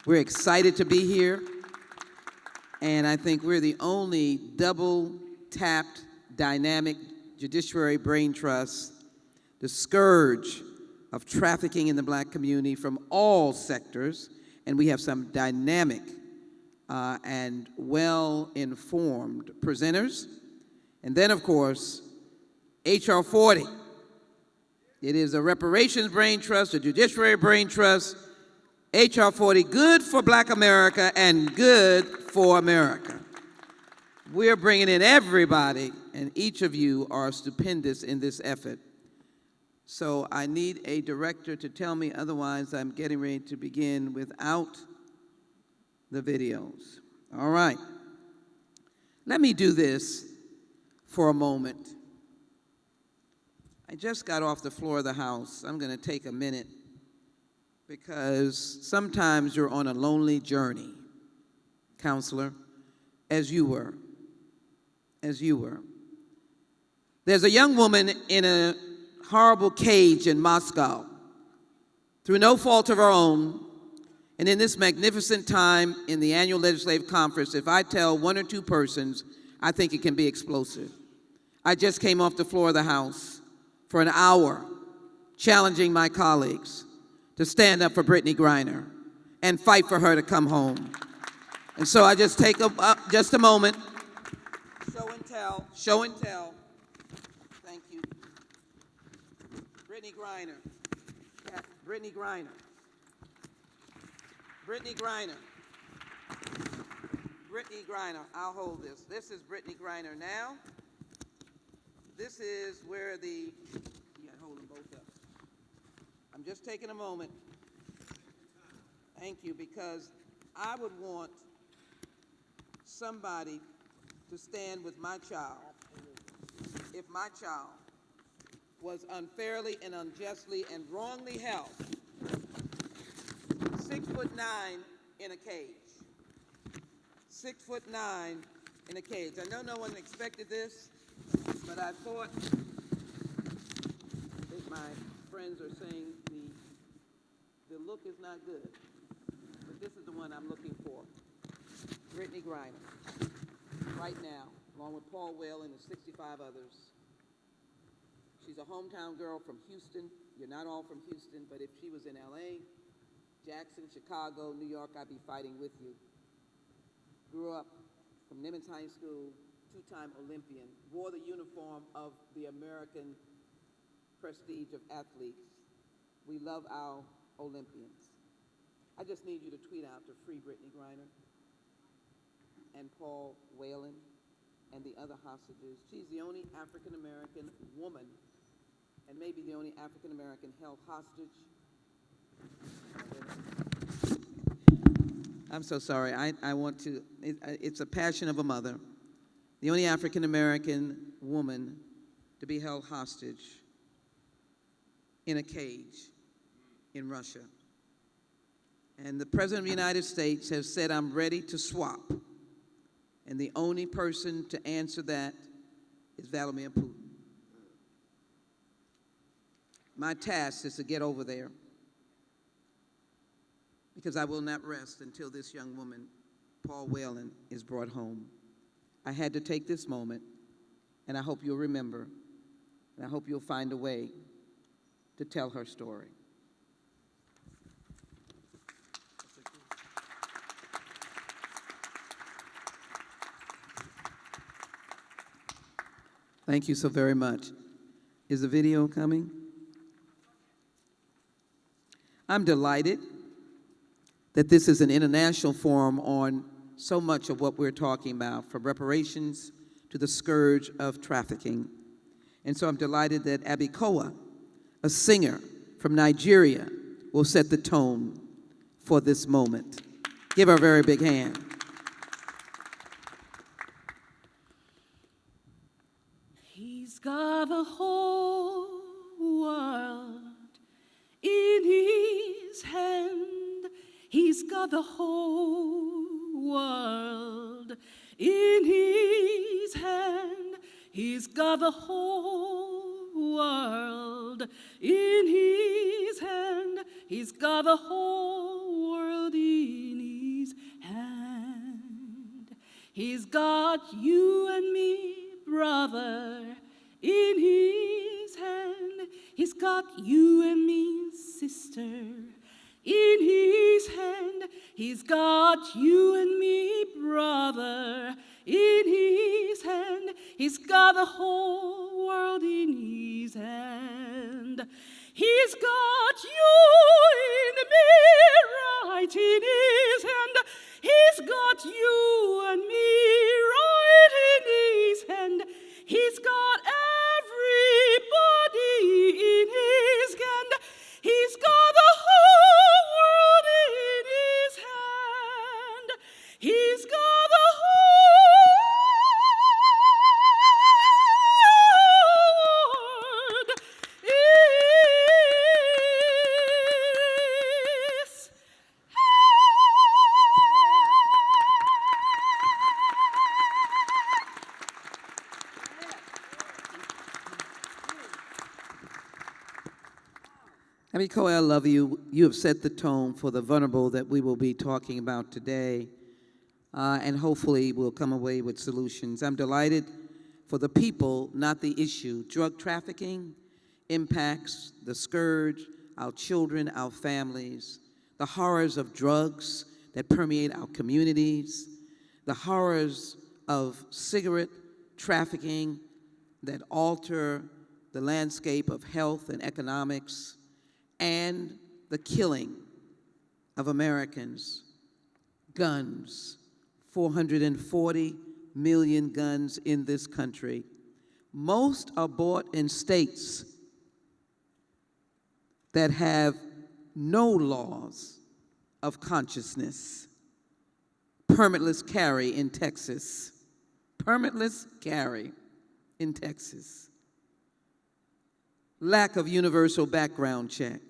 We're excited to be here, and I think we're the only double-tapped, dynamic Judiciary Braintrust, the scourge of trafficking in the Black community from all sectors, and we have some dynamic and well-informed presenters. And then, of course, H.R. 40. It is a reparations brain trust, a judiciary brain trust, H.R. 40, good for Black America and good for America. We're bringing in everybody, and each of you are stupendous in this effort. So I need a director to tell me, otherwise I'm getting ready to begin without the videos. All right. Let me do this for a moment. I just got off the floor of the House. I'm going to take a minute because sometimes you're on a lonely journey, counselor, as you were. There's a young woman in a horrible cage in Moscow through no fault of her own. And in this magnificent time in the annual legislative conference, if I tell one or two persons, I think it can be explosive. I just came off the floor of the House for an hour challenging my colleagues to stand up for Brittany Griner and fight for her to come home. And so I just take just a moment. Show and tell. Thank you. Brittany Griner. Yeah, Brittany Griner. Brittany Griner. Brittany Griner. I'll hold this. This is Brittany Griner now. This is where the, yeah, hold them both up. I'm just taking a moment. Thank you, because I would want somebody to stand with my child if my child was unfairly and unjustly and wrongly held, 6'9" in a cage. 6'9" in a cage. I know no one expected this, but I thought, I think my friends are saying the look is not good, but this is the one I'm looking for. Brittany Griner, right now, along with Paul Whalen and 65 others. She's a hometown girl from Houston. You're not all from Houston, but if she was in LA, Jackson, Chicago, New York, I'd be fighting with you. Grew up from Nimitz High School, two-time Olympian, wore the uniform of the American prestige of athletes. We love our Olympians. I just need you to tweet out to free Brittany Griner and Paul Whalen and the other hostages. She's the only African-American woman and maybe the only African-American held hostage. I'm so sorry. I want to, it's a passion of a mother. The only African-American woman to be held hostage in a cage in Russia. And the President of the United States has said, I'm ready to swap. And the only person to answer that is Vladimir Putin. My task is to get over there, because I will not rest until this young woman, Paul Whalen, is brought home. I had to take this moment, and I hope you'll remember, and I hope you'll find a way to tell her story. Thank you so very much. Is the video coming? I'm delighted that this is an international forum on so much of what we're talking about, from reparations to the scourge of trafficking. And so I'm delighted that Abikoa, a singer from Nigeria, will set the tone for this moment. Give her a very big hand. He's got the whole world in his hand. He's got the whole world in his hand. He's got the whole world in his hand. He's got the whole world in He's got you and me, brother, in his hand. He's got you and me, sister, in his hand. He's got you and me, brother, in his hand. He's got the whole world in his hand. He's got you in me, right in his hand. He's got you and me right in his hand. He's got everybody in his hand. He's got the whole world in his hand. He's got the whole world in his Abby Coy, I love you. You have set the tone for the vulnerable that we will be talking about today, and hopefully we'll come away with solutions. I'm delighted for the people, not the issue. Drug trafficking impacts the scourge, our children, our families, the horrors of drugs that permeate our communities, the horrors of cigarette trafficking that alter the landscape of health and economics, and the killing of Americans. Guns, 440 million guns in this country. Most are bought in states that have no laws of consciousness. Permitless carry in Texas. Permitless carry in Texas. Lack of universal background check.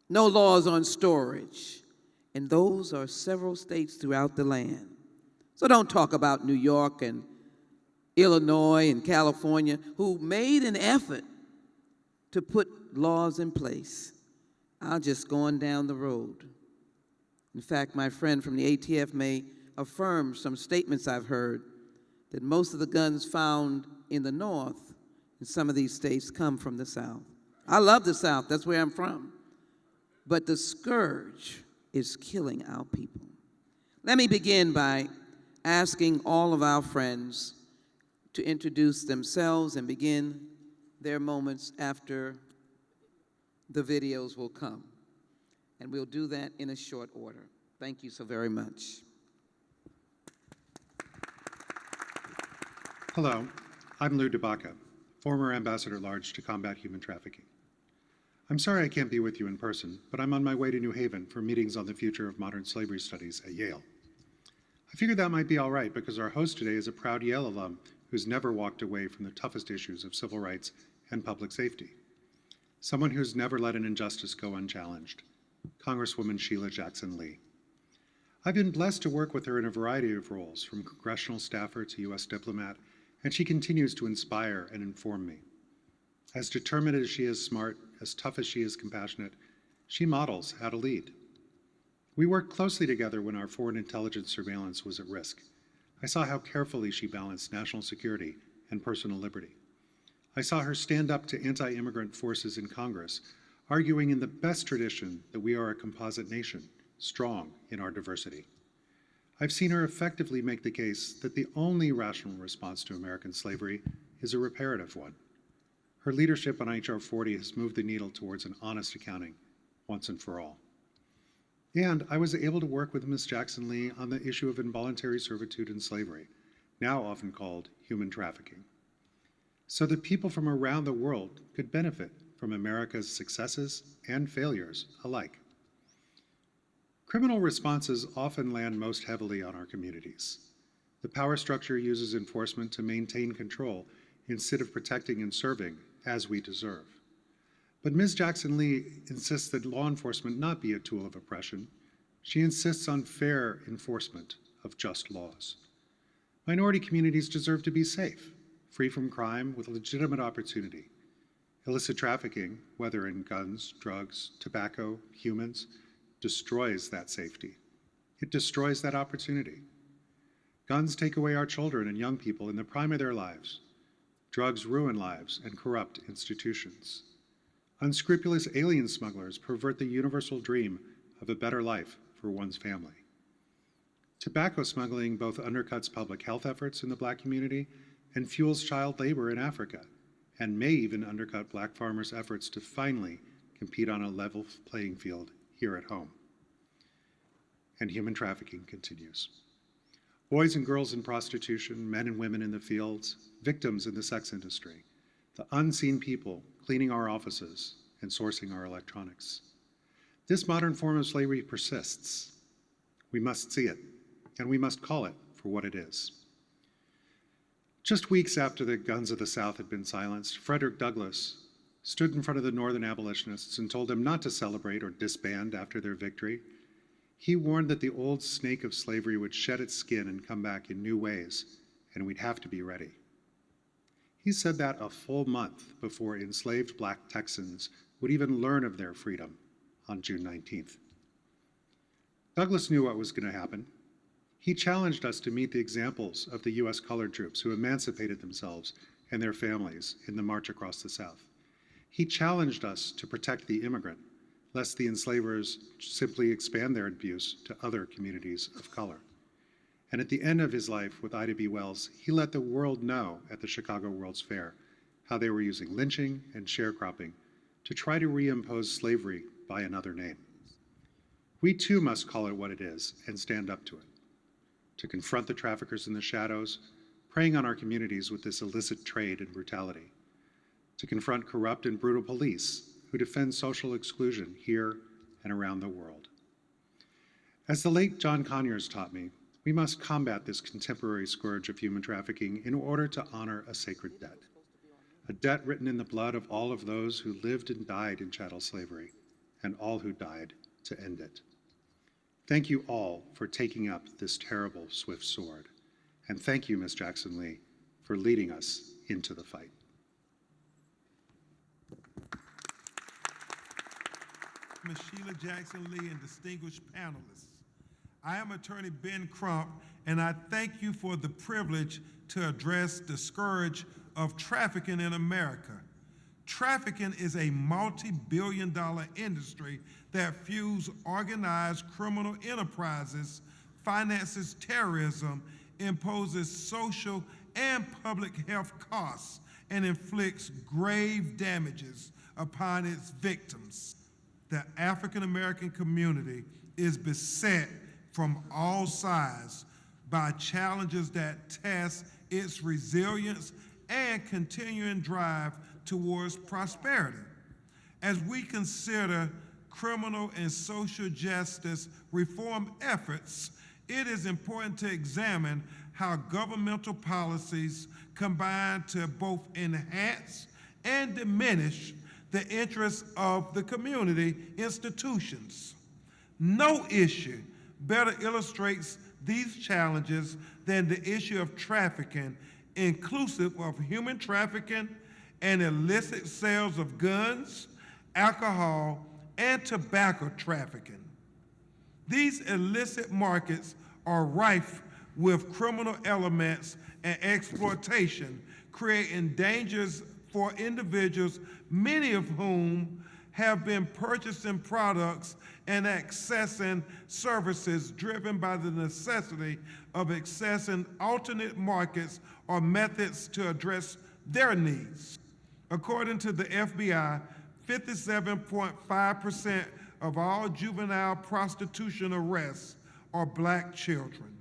No laws on storage. And those are several states throughout the land. So don't talk about New York and Illinois and California, who made an effort to put laws in place. I'll just go on down the road. In fact, my friend from the ATF may affirm some statements I've heard that most of the guns found in the North in some of these states come from the South. I love the South, that's where I'm from. But the scourge is killing our people. Let me begin by asking all of our friends to introduce themselves and begin their moments after the videos will come. And we'll do that in a short order. Thank you so very much. Hello, I'm Lou DeBaca, former Ambassador at Large to combat human trafficking. I'm sorry I can't be with you in person, but I'm on my way to New Haven for meetings on the future of modern slavery studies at Yale. I figured that might be all right because our host today is a proud Yale alum who's never walked away from the toughest issues of civil rights and public safety. Someone who's never let an injustice go unchallenged, Congresswoman Sheila Jackson Lee. I've been blessed to work with her in a variety of roles, from congressional staffer to U.S. diplomat, and she continues to inspire and inform me. As determined as she is smart, as tough as she is compassionate, she models how to lead. We worked closely together when our foreign intelligence surveillance was at risk. I saw how carefully she balanced national security and personal liberty. I saw her stand up to anti-immigrant forces in Congress, arguing in the best tradition that we are a composite nation, strong in our diversity. I've seen her effectively make the case that the only rational response to American slavery is a reparative one. Her leadership on H.R. 40 has moved the needle towards an honest accounting once and for all. And I was able to work with Ms. Jackson Lee on the issue of involuntary servitude and slavery, now often called human trafficking, so that people from around the world could benefit from America's successes and failures alike. Criminal responses often land most heavily on our communities. The power structure uses enforcement to maintain control instead of protecting and serving as we deserve. But Ms. Jackson Lee insists that law enforcement not be a tool of oppression. She insists on fair enforcement of just laws. Minority communities deserve to be safe, free from crime, with legitimate opportunity. Illicit trafficking, whether in guns, drugs, tobacco, humans, destroys that safety. It destroys that opportunity. Guns take away our children and young people in the prime of their lives. Drugs ruin lives and corrupt institutions. Unscrupulous alien smugglers pervert the universal dream of a better life for one's family. Tobacco smuggling both undercuts public health efforts in the Black community and fuels child labor in Africa, and may even undercut Black farmers' efforts to finally compete on a level playing field here at home. And human trafficking continues. Boys and girls in prostitution, men and women in the fields, victims in the sex industry, the unseen people cleaning our offices and sourcing our electronics. This modern form of slavery persists. We must see it, and we must call it for what it is. Just weeks after the guns of the South had been silenced, Frederick Douglass stood in front of the Northern abolitionists and told them not to celebrate or disband after their victory. He warned that the old snake of slavery would shed its skin and come back in new ways, and we'd have to be ready. He said that a full month before enslaved Black Texans would even learn of their freedom on June 19th. Douglass knew what was going to happen. He challenged us to meet the examples of the U.S. colored troops who emancipated themselves and their families in the march across the South. He challenged us to protect the immigrant, lest the enslavers simply expand their abuse to other communities of color. And at the end of his life with Ida B. Wells, he let the world know at the Chicago World's Fair how they were using lynching and sharecropping to try to reimpose slavery by another name. We too must call it what it is and stand up to it, to confront the traffickers in the shadows, preying on our communities with this illicit trade and brutality, to confront corrupt and brutal police who defend social exclusion here and around the world. As the late John Conyers taught me, we must combat this contemporary scourge of human trafficking in order to honor a sacred debt, a debt written in the blood of all of those who lived and died in chattel slavery, and all who died to end it. Thank you all for taking up this terrible, swift sword. And thank you, Ms. Jackson Lee, for leading us into the fight. Ms. Sheila Jackson Lee and distinguished panelists. I am Attorney Ben Crump, and I thank you for the privilege to address the scourge of trafficking in America. Trafficking is a multi-billion-dollar industry that fuels organized criminal enterprises, finances terrorism, imposes social and public health costs, and inflicts grave damages upon its victims. The African American community is beset from all sides by challenges that test its resilience and continuing drive towards prosperity. As we consider criminal and social justice reform efforts, it is important to examine how governmental policies combine to both enhance and diminish the interests of the community institutions. No issue better illustrates these challenges than the issue of trafficking, inclusive of human trafficking and illicit sales of guns, alcohol, and tobacco trafficking. These illicit markets are rife with criminal elements and exploitation, creating dangers for individuals, many of whom have been purchasing products and accessing services driven by the necessity of accessing alternate markets or methods to address their needs. According to the FBI, 57.5% of all juvenile prostitution arrests are Black children.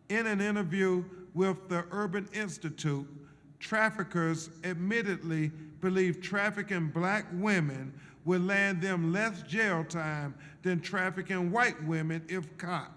In an interview with the Urban Institute, traffickers admittedly believe trafficking Black women will land them less jail time than trafficking white women if caught.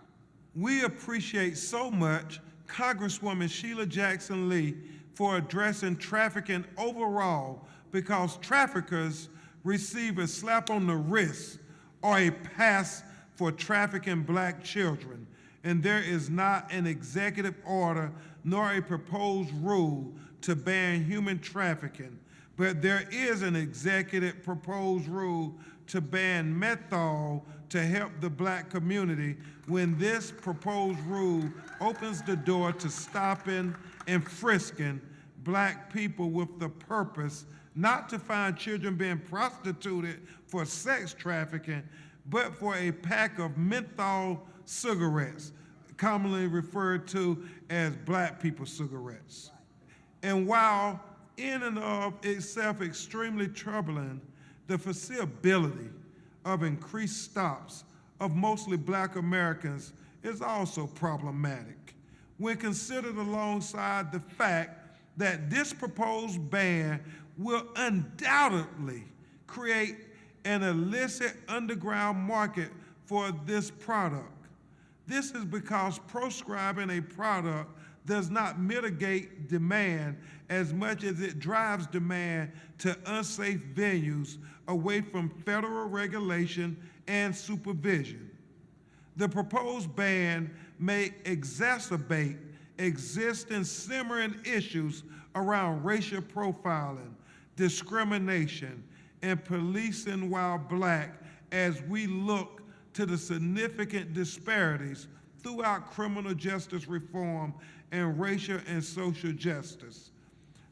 We appreciate so much Congresswoman Sheila Jackson Lee for addressing trafficking overall, because traffickers receive a slap on the wrist or a pass for trafficking Black children, and there is not an executive order nor a proposed rule to ban human trafficking. but there is an executive proposed rule to ban menthol to help the black community. When this proposed rule opens the door to stopping and frisking black people with the purpose not to find children being prostituted for sex trafficking, but for a pack of menthol cigarettes, commonly referred to as black people cigarettes. And while in and of itself extremely troubling, the foreseeability of increased stops of mostly black Americans is also problematic when considered alongside the fact that this proposed ban will undoubtedly create an illicit underground market for this product. This is because proscribing a product does not mitigate demand as much as it drives demand to unsafe venues away from federal regulation and supervision. The proposed ban may exacerbate existing simmering issues around racial profiling, discrimination, and policing while black as we look to the significant disparities throughout criminal justice reform and racial and social justice.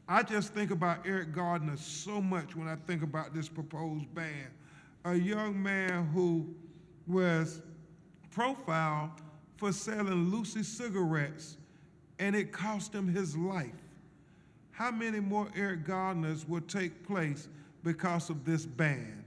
I just think about Eric Gardner so much when I think about this proposed ban. A young man who was profiled for selling Lucy cigarettes, and it cost him his life. How many more Eric Gardners will take place because of this ban?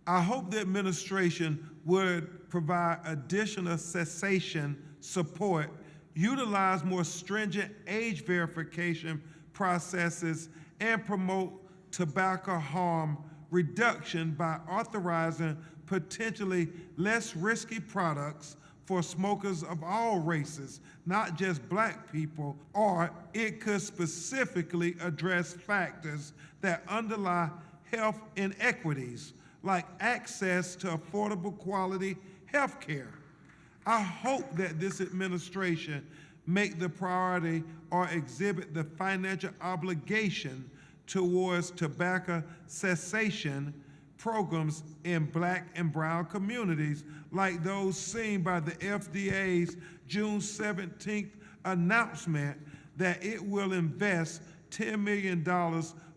I hope the administration would provide additional cessation support, utilize more stringent age verification processes, and promote tobacco harm reduction by authorizing potentially less risky products for smokers of all races, not just black people, or it could specifically address factors that underlie health inequities, like access to affordable quality health care. I hope that this administration make the priority or exhibit the financial obligation towards tobacco cessation programs in black and brown communities like those seen by the FDA's June 17th announcement that it will invest $10 million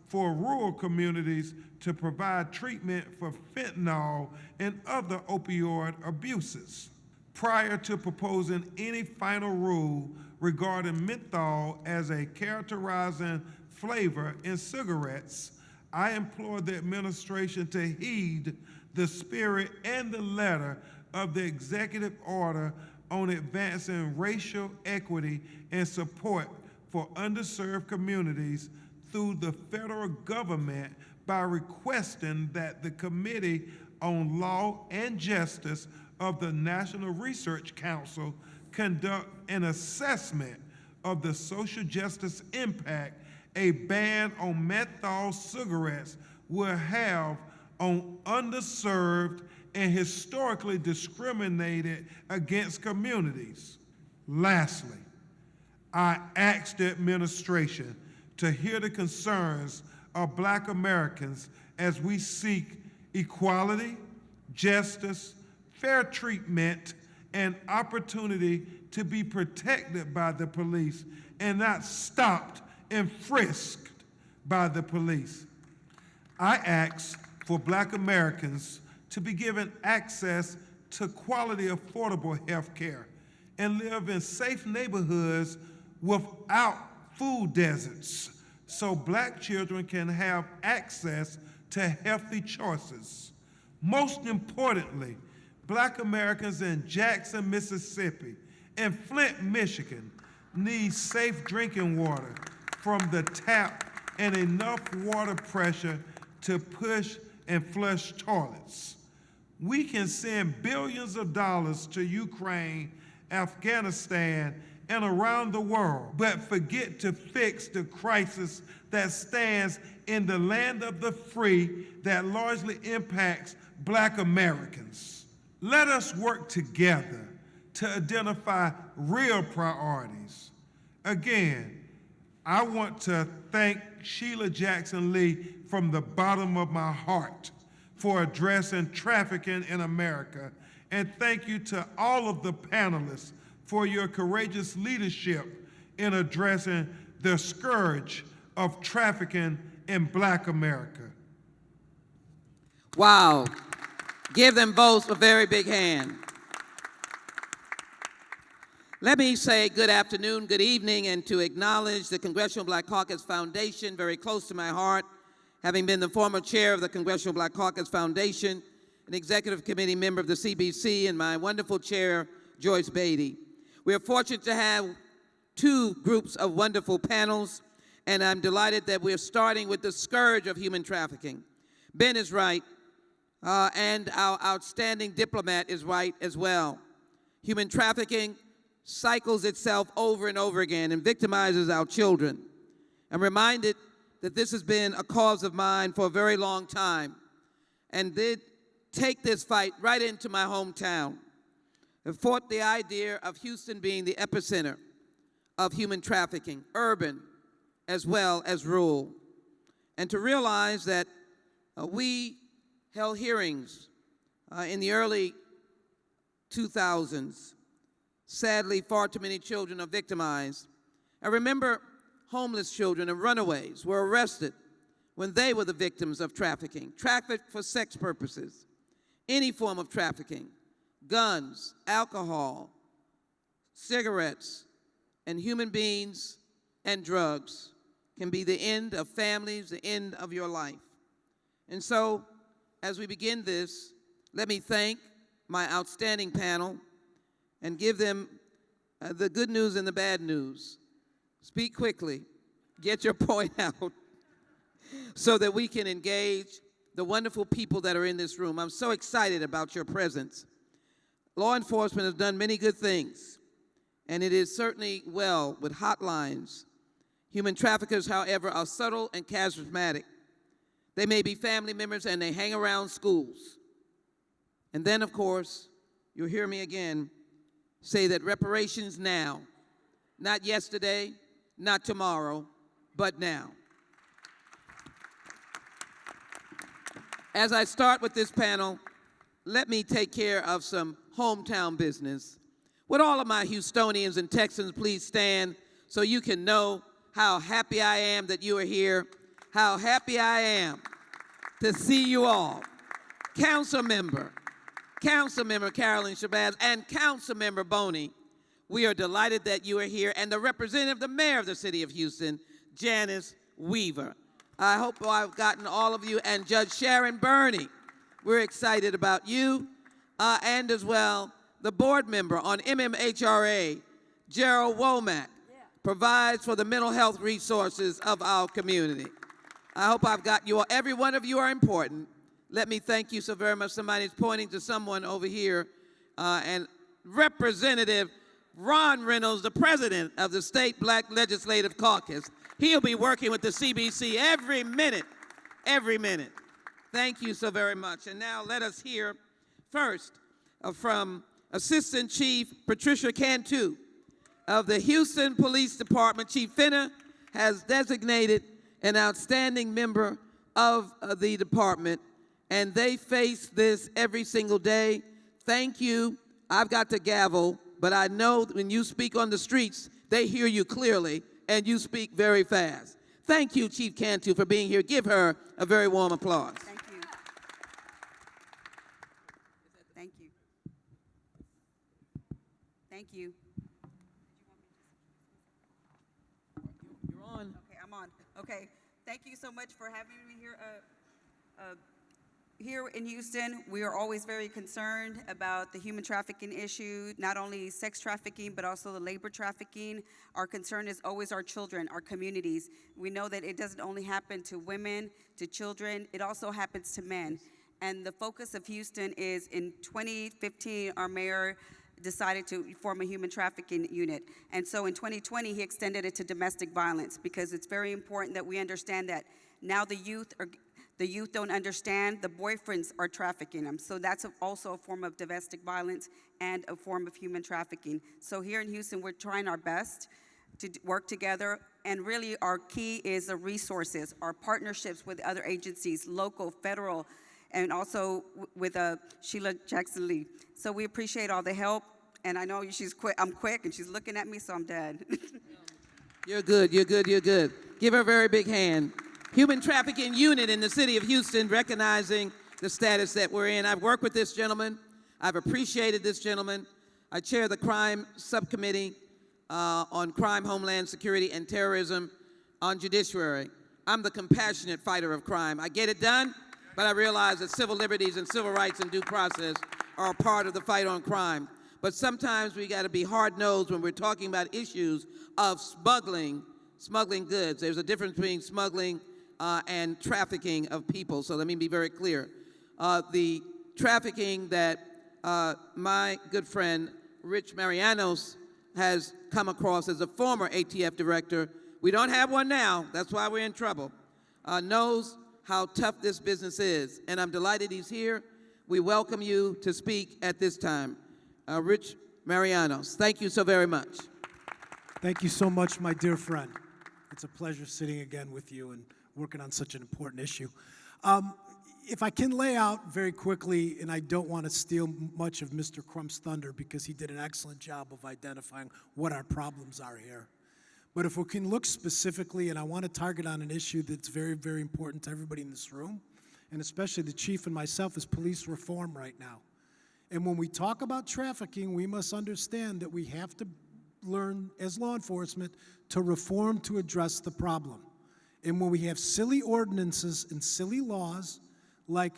for rural communities to provide treatment for fentanyl and other opioid abuses. Prior to proposing any final rule regarding menthol as a characterizing flavor in cigarettes, I implore the administration to heed the spirit and the letter of the executive order on advancing racial equity and support for underserved communities through the federal government by requesting that the Committee on Law and Justice of the National Research Council conduct an assessment of the social justice impact a ban on menthol cigarettes will have on underserved and historically discriminated against communities. Lastly, I ask the administration to hear the concerns of Black Americans as we seek equality, justice, fair treatment, and opportunity to be protected by the police and not stopped and frisked by the police. I ask for Black Americans to be given access to quality, affordable health care and live in safe neighborhoods without food deserts so Black children can have access to healthy choices. Most importantly, Black Americans in Jackson, Mississippi, and Flint, Michigan need safe drinking water from the tap and enough water pressure to push and flush toilets. We can send billions of dollars to Ukraine, Afghanistan, and around the world, but forget to fix the crisis that stands in the land of the free that largely impacts Black Americans. Let us work together to identify real priorities. Again, I want to thank Sheila Jackson Lee from the bottom of my heart for addressing trafficking in America. And thank you to all of the panelists for your courageous leadership in addressing the scourge of trafficking in Black America. Wow. Give them both a very big hand. Let me say good afternoon, good evening, and to acknowledge the Congressional Black Caucus Foundation, very close to my heart, having been the former chair of the Congressional Black Caucus Foundation, an executive committee member of the CBC, and my wonderful chair, Joyce Beatty. We are fortunate to have two groups of wonderful panels, and I'm delighted that we're starting with the scourge of human trafficking. Ben is right, and our outstanding diplomat is right as well. Human trafficking cycles itself over and over again and victimizes our children. I'm reminded that this has been a cause of mine for a very long time and did take this fight right into my hometown. I fought the idea of Houston being the epicenter of human trafficking, urban as well as rural, and to realize that we held hearings in the early 2000s. Sadly, far too many children are victimized. I remember homeless children and runaways were arrested when they were the victims of trafficking, trafficked for sex purposes, any form of trafficking, guns, alcohol, cigarettes, and human beings and drugs can be the end of families, the end of your life. And so, as we begin this, let me thank my outstanding panel and give them the good news and the bad news. Speak quickly, get your point out, so that we can engage the wonderful people that are in this room. I'm so excited about your presence. Law enforcement has done many good things, and it is certainly well with hotlines. Human traffickers, however, are subtle and charismatic. They may be family members and they hang around schools. And then, of course, you'll hear me again say that reparations now, not yesterday, not tomorrow, but now. As I start with this panel, let me take care of some hometown business. Would all of my Houstonians and Texans please stand so you can know how happy I am that you are here, how happy I am to see you all. Councilmember Carolyn Shabazz, and Councilmember Boney, we are delighted that you are here, and the representative, the mayor of the city of Houston, Janice Weaver. I hope I've gotten all of you, and Judge Sharon Burney, we're excited about you, and as well, the board member on MMHRA, Gerald Womack, provides for the mental health resources of our community. I hope I've got you all. Every one of you are important. Let me thank you so very much. Somebody's pointing to someone over here, and Representative Ron Reynolds, the president of the State Black Legislative Caucus. He'll be working with the CBC every minute, every minute. Thank you so very much. And now let us hear first from Assistant Chief Patricia Cantu of the Houston Police Department. Chief Finna has designated an outstanding member of the department, and they face this every single day. Thank you. I've got the gavel, but I know when you speak on the streets, they hear you clearly, and you speak very fast. Thank you, Chief Cantu, for being here. Give her a very warm applause. Thank you. Thank you. Thank you. You're on. Okay, I'm on. Okay, thank you so much for having me here. Here in Houston, we are always very concerned about the human trafficking issue, not only sex trafficking, but also the labor trafficking. Our concern is always our children, our communities. We know that it doesn't only happen to women, to children, it also happens to men. And the focus of Houston is in 2015, our mayor decided to form a human trafficking unit. And so in 2020, he extended it to domestic violence because it's very important that we understand that now the youth don't understand, the boyfriends are trafficking them. So that's also a form of domestic violence and a form of human trafficking. So here in Houston, we're trying our best to work together And really, our key is the resources, our partnerships with other agencies, local, federal, and also with Sheila Jackson Lee. So we appreciate all the help. And I know she's quick. I'm quick, and she's looking at me, so I'm dead. You're good, you're good, you're good. Give her a very big hand. Human Trafficking Unit in the city of Houston, recognizing the status that we're in. I've worked with this gentleman. I've appreciated this gentleman. I chair the crime subcommittee on crime, homeland security, and terrorism on judiciary. I'm the compassionate fighter of crime. I get it done, but I realize that civil liberties and civil rights and due process are a part of the fight on crime. But sometimes we got to be hard-nosed when we're talking about issues of smuggling goods. There's a difference between smuggling and trafficking of people, so let me be very clear. The trafficking that my good friend Rich Marianos has come across as a former ATF director, we don't have one now, that's why we're in trouble, knows how tough this business is. And I'm delighted he's here. We welcome you to speak at this time. Rich Marianos, thank you so very much. Thank you so much, my dear friend. It's a pleasure sitting again with you and working on such an important issue. If I can lay out very quickly, and I don't want to steal much of Mr. Crump's thunder because he did an excellent job of identifying what our problems are here. But if we can look specifically, and I want to target on an issue that's very, very important to everybody in this room, and especially the chief and myself, is police reform right now. And when we talk about trafficking, we must understand that we have to learn as law enforcement to reform to address the problem. And when we have silly ordinances and silly laws, like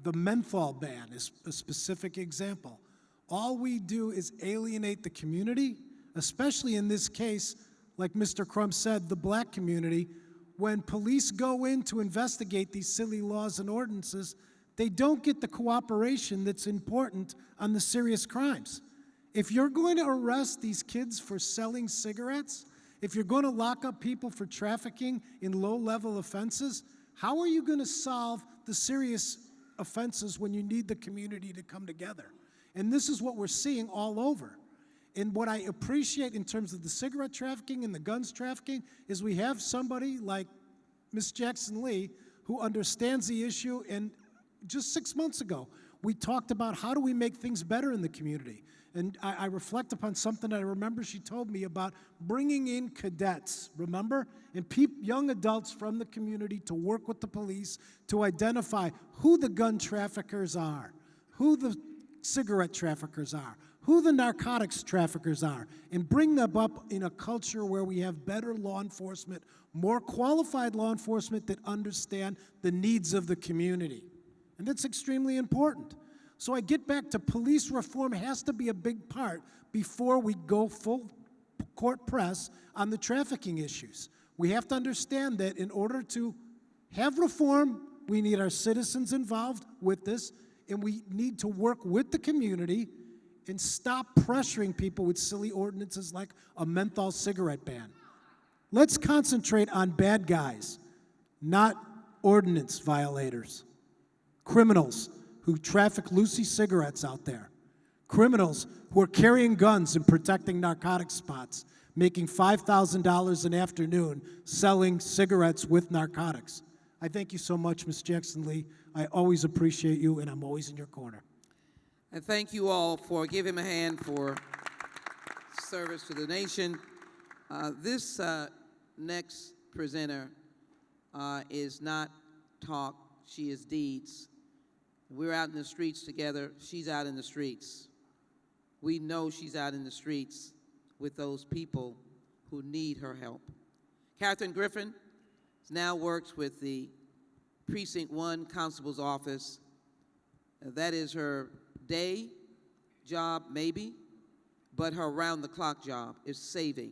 the menthol ban is a specific example, all we do is alienate the community, especially in this case, like Mr. Crump said, the black community. When police go in to investigate these silly laws and ordinances, they don't get the cooperation that's important on the serious crimes. If you're going to arrest these kids for selling cigarettes, if you're going to lock up people for trafficking in low-level offenses, how are you going to solve the serious offenses when you need the community to come together? And this is what we're seeing all over. And what I appreciate in terms of the cigarette trafficking and the guns trafficking is we have somebody like Ms. Jackson Lee who understands the issue. And just 6 months ago, we talked about how do we make things better in the community. And I reflect upon something that I remember she told me about bringing in cadets, remember? And young adults from the community to work with the police to identify who the gun traffickers are, who the cigarette traffickers are, who the narcotics traffickers are, and bring them up in a culture where we have better law enforcement, more qualified law enforcement that understand the needs of the community. And that's extremely important. So I get back to police reform has to be a big part before we go full court press on the trafficking issues. We have to understand that in order to have reform, we need our citizens involved with this, and we need to work with the community and stop pressuring people with silly ordinances like a menthol cigarette ban. Let's concentrate on bad guys, not ordinance violators, criminals who traffic Lucy cigarettes out there, criminals who are carrying guns and protecting narcotic spots, making $5,000 an afternoon selling cigarettes with narcotics. I thank you so much, Ms. Jackson Lee. I always appreciate you, and I'm always in your corner. And thank you all for giving him a hand for service to the nation. This next presenter is not talk, she is deeds. We're out in the streets together. She's out in the streets. We know she's out in the streets with those people who need her help. Catherine Griffin now works with the Precinct 1 Constable's Office. That is her day job, maybe, but her round-the-clock job is saving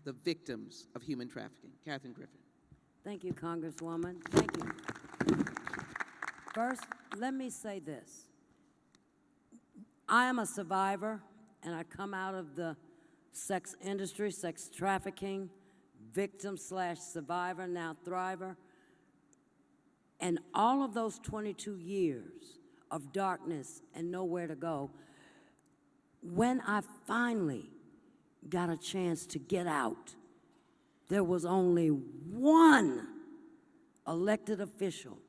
the victims of human trafficking. Catherine Griffin. Thank you, Congresswoman. Thank you. First, let me say this. I am a survivor, and I come out of the sex industry, sex trafficking, victim/survivor, now thriver. And all of those 22 years of darkness and nowhere to go, when I finally got a chance to get out, there was only one elected official,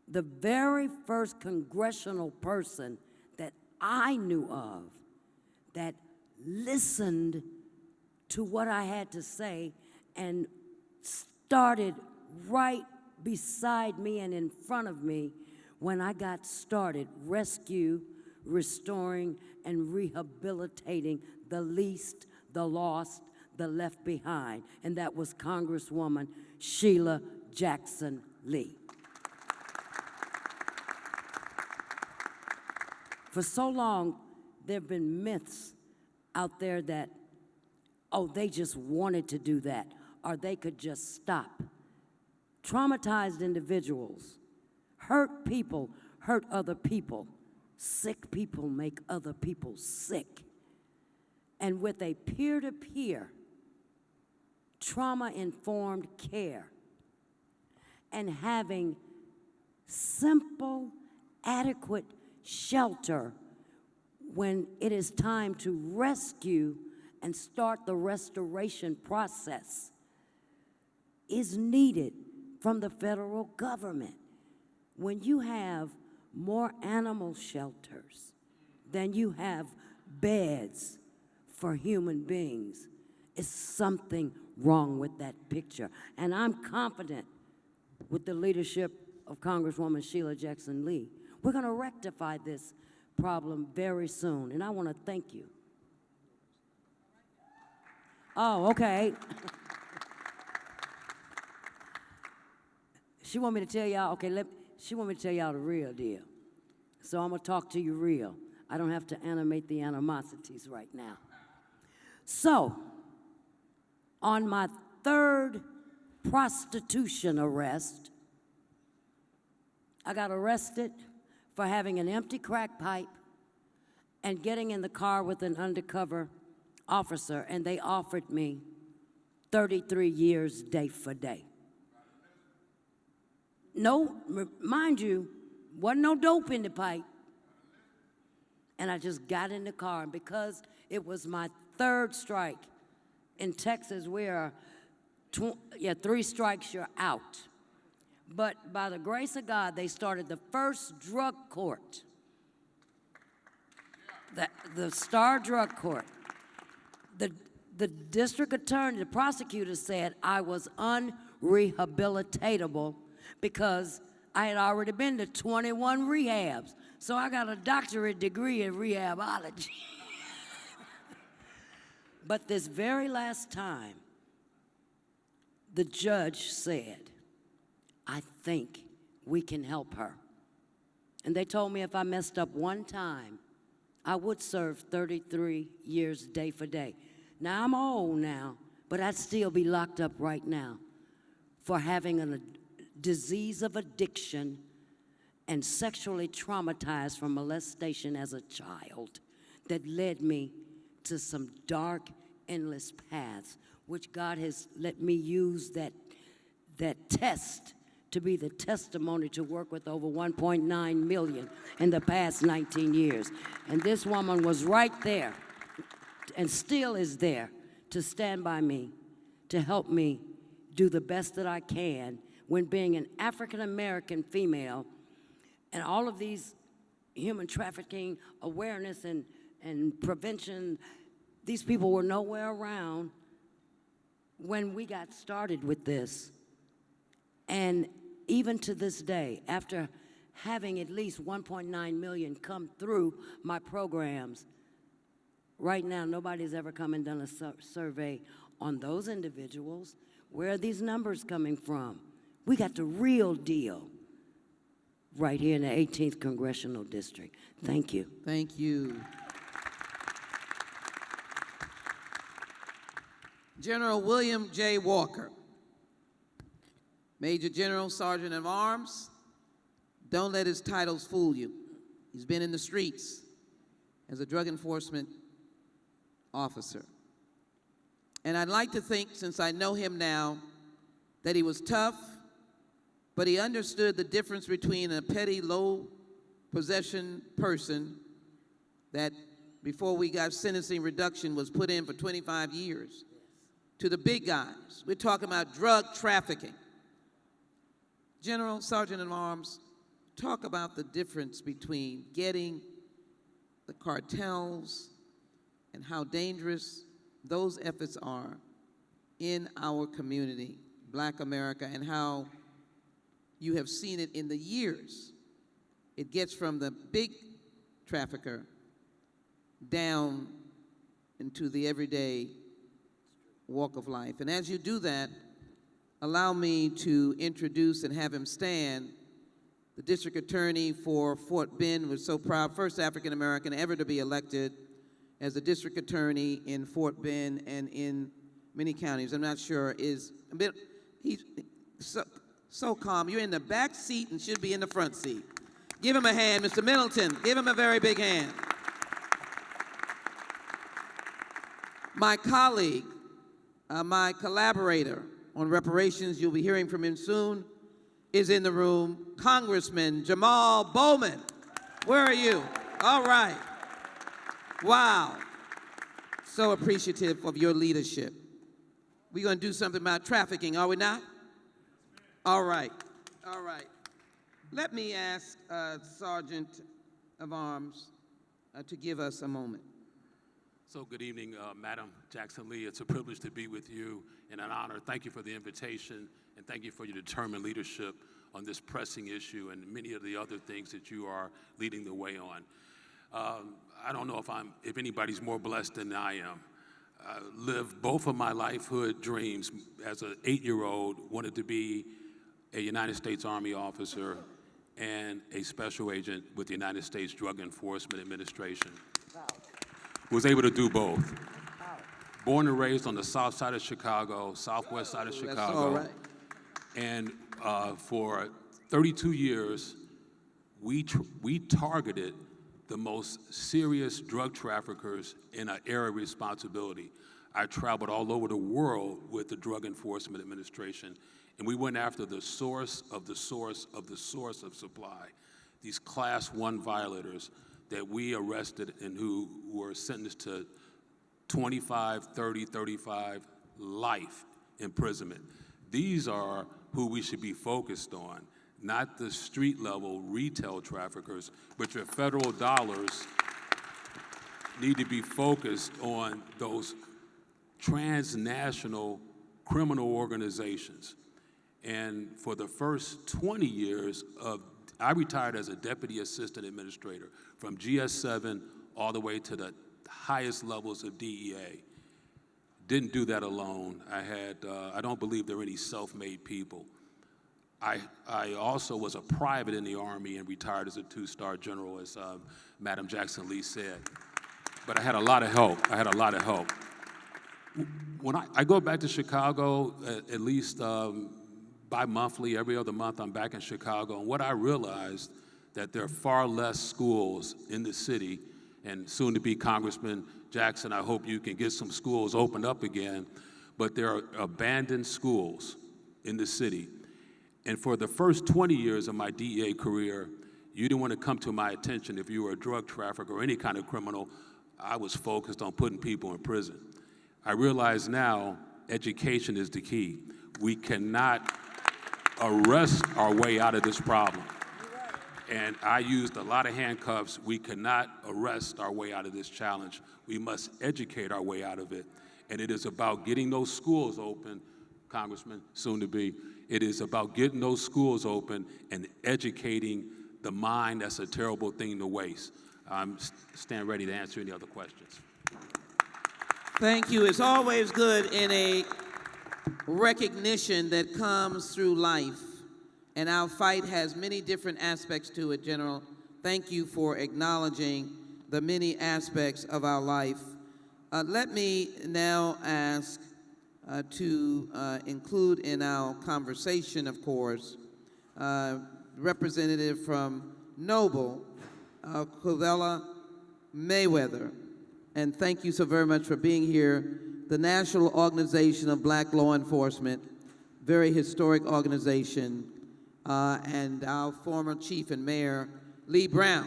the very first congressional person that I knew of that listened to what I had to say and started right beside me and in front of me when I got started, rescue, restoring, and rehabilitating the least, the lost, the left behind. And that was Congresswoman Sheila Jackson Lee. For so long, there have been myths out there that, oh, they just wanted to do that, or they could just stop. Traumatized individuals, hurt people hurt other people. Sick people make other people sick. And with a peer-to-peer, trauma-informed care, and having simple, adequate shelter when it is time to rescue and start the restoration process is needed from the federal government. When you have more animal shelters than you have beds for human beings, is something wrong with that picture. And I'm confident with the leadership of Congresswoman Sheila Jackson Lee, we're going to rectify this problem very soon. And I want to thank you. Oh, okay. She want me to tell y'all, okay, she want me to tell y'all the real deal. So I'm going to talk to you real. I don't have to animate the animosities right now. So, on my third prostitution arrest, I got arrested for having an empty crack pipe and getting in the car with an undercover officer, and they offered me 33 years day for day. No, mind you, wasn't no dope in the pipe. And I just got in the car, and because it was my third strike, in Texas we are, 3 strikes, you're out. But by the grace of God, they started the first drug court, the Star Drug Court. The district attorney, the prosecutor said I was unrehabilitatable because I had already been to 21 rehabs. So I got a doctorate degree in rehabology. But this very last time, the judge said, I think we can help her. And they told me if I messed up one time, I would serve 33 years day for day. Now, I'm old now, but I'd still be locked up right now for having a disease of addiction and sexually traumatized from molestation as a child that led me to some dark, endless paths, which God has let me use that test to be the testimony to work with over 1.9 million in the past 19 years. And this woman was right there and still is there to stand by me, to help me do the best that I can when being an African-American female and all of these human trafficking awareness and prevention, these people were nowhere around when we got started with this. And even to this day, after having at least 1.9 million come through my programs, right now nobody's ever come and done a survey on those individuals. Where are these numbers coming from? We got the real deal right here in the 18th Congressional District. Thank you. Thank you. General William J. Walker, Major General, Sergeant of Arms. Don't let his titles fool you. He's been in the streets as a drug enforcement officer. And I'd like to think, since I know him now, that he was tough, but he understood the difference between a petty, low possession person that before we got sentencing reduction was put in for 25 years to the big guys. We're talking about drug trafficking. General, Sergeant at Arms, talk about the difference between getting the cartels and how dangerous those efforts are in our community, Black America, and how you have seen it in the years. It gets from the big trafficker down into the everyday walk of life. And as you do that, allow me to introduce and have him stand the district attorney for Fort Bend. We're so proud, first African American ever to be elected as a district attorney in Fort Bend and in many counties. I'm not sure, is a bit, he's so calm. You're in the back seat and should be in the front seat. Give him a hand, Mr. Middleton. Give him a very big hand. My colleague, my collaborator on reparations, you'll be hearing from him soon, is in the room, Congressman Jamal Bowman. Where are you? All right. Wow. So appreciative of your leadership. We're going to do something about trafficking, are we not? All right. All right. Let me ask Sergeant of Arms to give us a moment. So good evening, Madam Jackson Lee. It's a privilege to be with you and an honor. Thank you for the invitation, and thank you for your determined leadership on this pressing issue and many of the other things that you are leading the way on. I don't know if anybody's more blessed than I am. I lived both of my lifehood dreams. As an 8-year-old, wanted to be a United States Army officer and a special agent with the United States Drug Enforcement Administration. Was able to do both. Born and raised on the south side of Chicago, southwest side of Chicago. That's all right. And for 32 years, we targeted the most serious drug traffickers in an area of responsibility. I traveled all over the world with the Drug Enforcement Administration, and we went after the source of the source of the source of supply, these Class 1 violators that we arrested and who were sentenced to 25, 30, 35 life imprisonment. These are who we should be focused on, not the street level retail traffickers, but your federal dollars need to be focused on those transnational criminal organizations. And for the first 20 years I retired as a deputy assistant administrator from GS7 all the way to the highest levels of DEA. Didn't do that alone. I don't believe there are any self-made people. I also was a private in the Army and retired as a 2-star general, as Madam Jackson Lee said. But I had a lot of help. When I go back to Chicago, at least bi-monthly, every other month, I'm back in Chicago, and what I realized that there are far less schools in the city, and soon to be Congressman Jackson, I hope you can get some schools opened up again, but there are abandoned schools in the city. And for the first 20 years of my DEA career, you didn't want to come to my attention if you were a drug trafficker or any kind of criminal. I was focused on putting people in prison. I realize now education is the key. We cannot arrest our way out of this problem. And I used a lot of handcuffs. We cannot arrest our way out of this challenge. We must educate our way out of it. And it is about getting those schools open, Congressman, soon to be. It is about getting those schools open and educating the mind. That's a terrible thing to waste. I'm stand ready to answer any other questions. Thank you. It's always good in a recognition that comes through life. And our fight has many different aspects to it, General. Thank you for acknowledging the many aspects of our life. Let me now ask to include in our conversation, of course, representative from Noble, Covella Mayweather. And thank you so very much for being here. The National Organization of Black Law Enforcement, very historic organization. And our former chief and mayor, Lee Brown,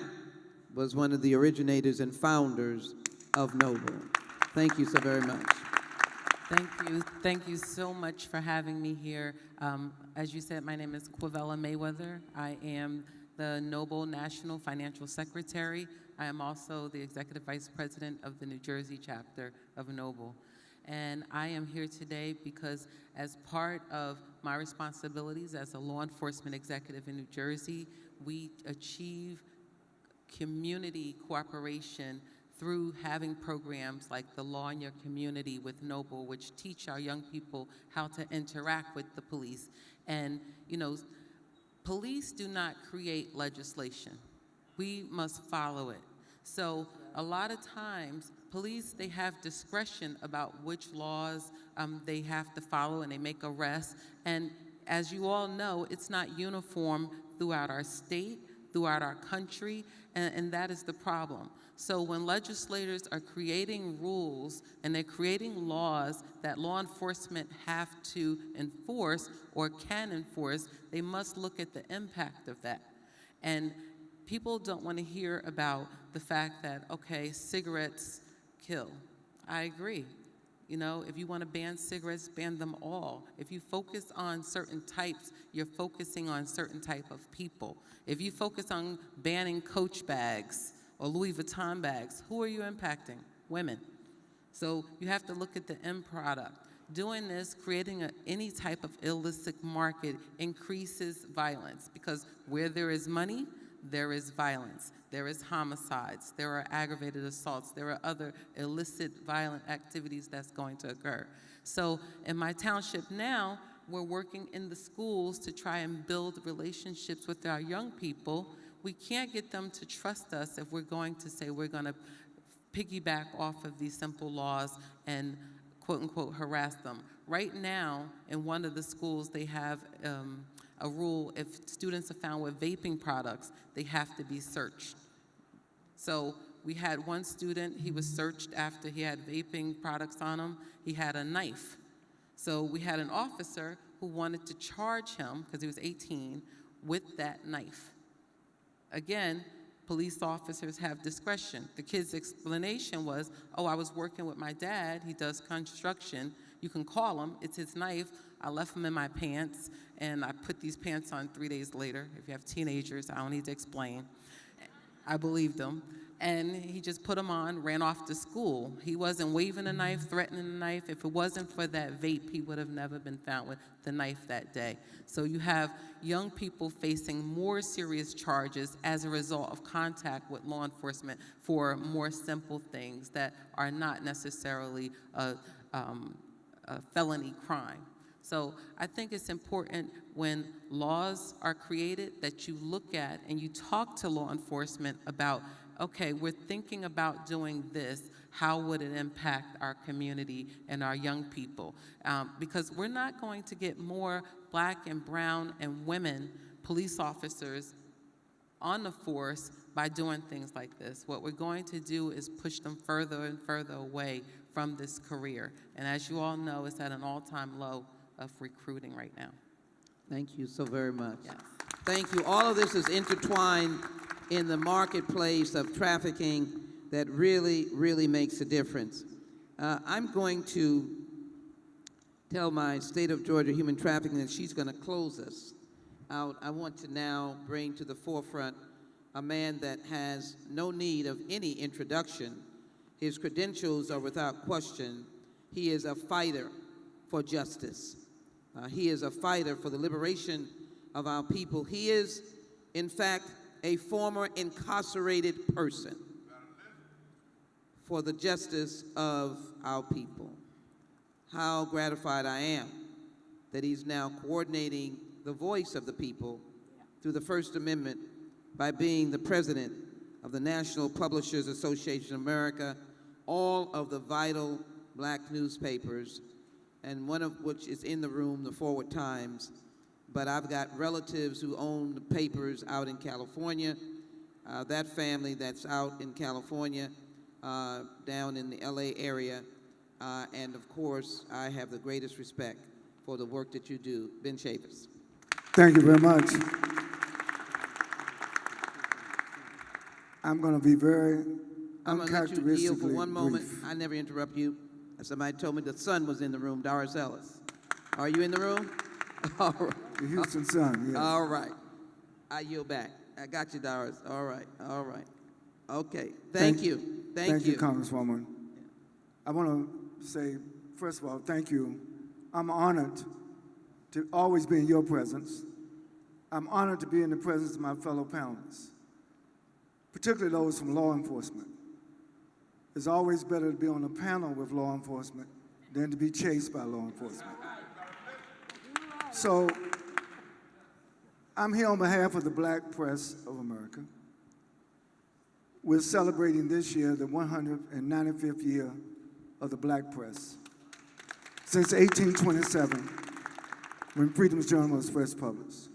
was one of the originators and founders of Noble. Thank you so very much. Thank you so much for having me here. As you said, my name is Quavella Mayweather. I am the Noble National Financial Secretary. I am also the Executive Vice President of the New Jersey chapter of Noble. And I am here today because as part of my responsibilities as a law enforcement executive in New Jersey, we achieve community cooperation through having programs like the Law in Your Community with Noble, which teach our young people how to interact with the police. And, you know, police do not create legislation. We must follow it. So a lot of times, police, they have discretion about which laws they have to follow, and they make arrests. And as you all know, it's not uniform throughout our state, throughout our country, and that is the problem. So when legislators are creating rules and they're creating laws that law enforcement have to enforce or can enforce, they must look at the impact of that. And people don't want to hear about the fact that, okay, cigarettes kill. I agree. You know, if you want to ban cigarettes, ban them all. If you focus on certain types, you're focusing on certain type of people. If you focus on banning Coach bags or Louis Vuitton bags, who are you impacting? Women. So you have to look at the end product. Doing this, creating any type of illicit market increases violence, because where there is money, there is violence. There is homicides. There are aggravated assaults. There are other illicit violent activities that's going to occur. So in my township now, we're working in the schools to try and build relationships with our young people. We can't get them to trust us if we're going to say we're going to piggyback off of these simple laws and quote unquote harass them. Right now, in one of the schools, they have a rule: if students are found with vaping products, they have to be searched. So we had one student, he was searched after he had vaping products on him. He had a knife. So we had an officer who wanted to charge him, because he was 18, with that knife. Again, police officers have discretion. The kid's explanation was, oh, I was working with my dad, he does construction. You can call him, it's his knife. I left him in my pants, and I put these pants on 3 days later. If you have teenagers, I don't need to explain. I believed him. And he just put them on, ran off to school. He wasn't waving a knife, threatening a knife. If it wasn't for that vape, he would have never been found with the knife that day. So you have young people facing more serious charges as a result of contact with law enforcement for more simple things that are not necessarily a felony crime. So I think it's important when laws are created that you look at and you talk to law enforcement about, okay, we're thinking about doing this. How would it impact our community and our young people? Because we're not going to get more black and brown and women police officers on the force by doing things like this. What we're going to do is push them further and further away from this career. And as you all know, it's at an all-time low of recruiting right now. Thank you so very much. Yes. Thank you. All of this is intertwined in the marketplace of trafficking that really, really makes a difference. I'm going to tell my State of Georgia Human Trafficking that she's going to close us out. I want to now bring to the forefront a man that has no need of any introduction. His credentials are without question. He is a fighter for justice. He is a fighter for the liberation of our people. He is, in fact, a former incarcerated person for the justice of our people. How gratified I am that he's now coordinating the voice of the people through the First Amendment by being the president of the National Publishers Association of America, all of the vital black newspapers, and one of which is in the room, the Forward Times. But I've got relatives who own the papers out in California. That family that's out in California, down in the LA area. And of course, I have the greatest respect for the work that you do. Ben Chavis. Thank you very much. I'm going to be very I'm going to let you yield for uncharacteristically one moment. brief. I never interrupt you. Somebody told me the son was in the room, Doris Ellis. Are you in the room? All right. The Houston Sun, yes. All right. I yield back. I got you, Doris. All right. All right. Okay. Thank you. Thank you, Congresswoman. I want to say, first of all, thank you. I'm honored to always be in your presence. I'm honored to be in the presence of my fellow panelists, particularly those from law enforcement. It's always better to be on a panel with law enforcement than to be chased by law enforcement. So I'm here on behalf of the Black Press of America. We're celebrating this year the 195th year of the Black Press. Since 1827, when Freedom's Journal was first published.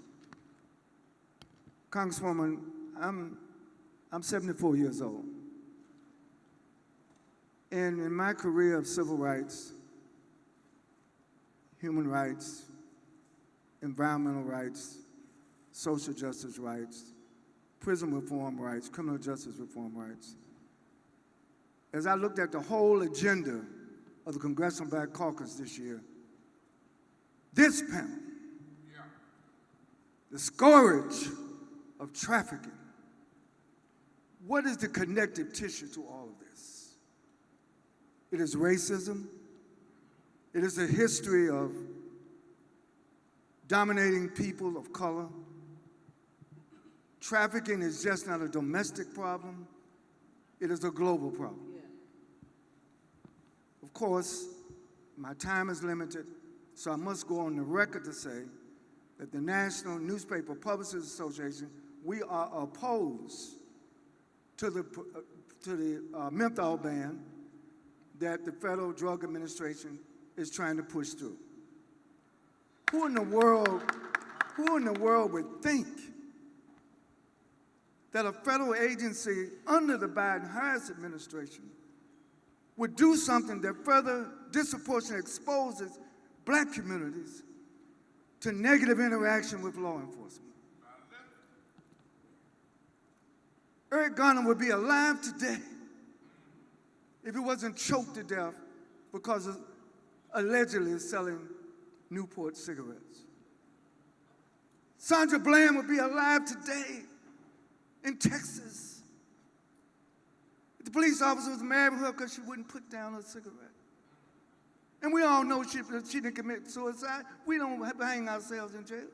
Congresswoman, I'm 74 years old. And in my career of civil rights, human rights, environmental rights, social justice rights, prison reform rights, criminal justice reform rights, as I looked at the whole agenda of the Congressional Black Caucus this year, this panel, the scourge of trafficking, what is the connective tissue to all of this? It is racism. It is a history of dominating people of color. Trafficking is just not a domestic problem. It is a global problem. Of course, my time is limited, so I must go on the record to say that the National Newspaper Publishers Association, we are opposed to the menthol ban that the Federal Drug Administration is trying to push through. Who in the world would think that a federal agency under the Biden-Harris administration would do something that further disproportionately exposes black communities to negative interaction with law enforcement? Eric Garner would be alive today if he wasn't choked to death because of allegedly selling Newport cigarettes. Sandra Bland would be alive today in Texas. The police officer was mad with her because she wouldn't put down her cigarette. And we all know she didn't commit suicide. We don't have to hang ourselves in jail.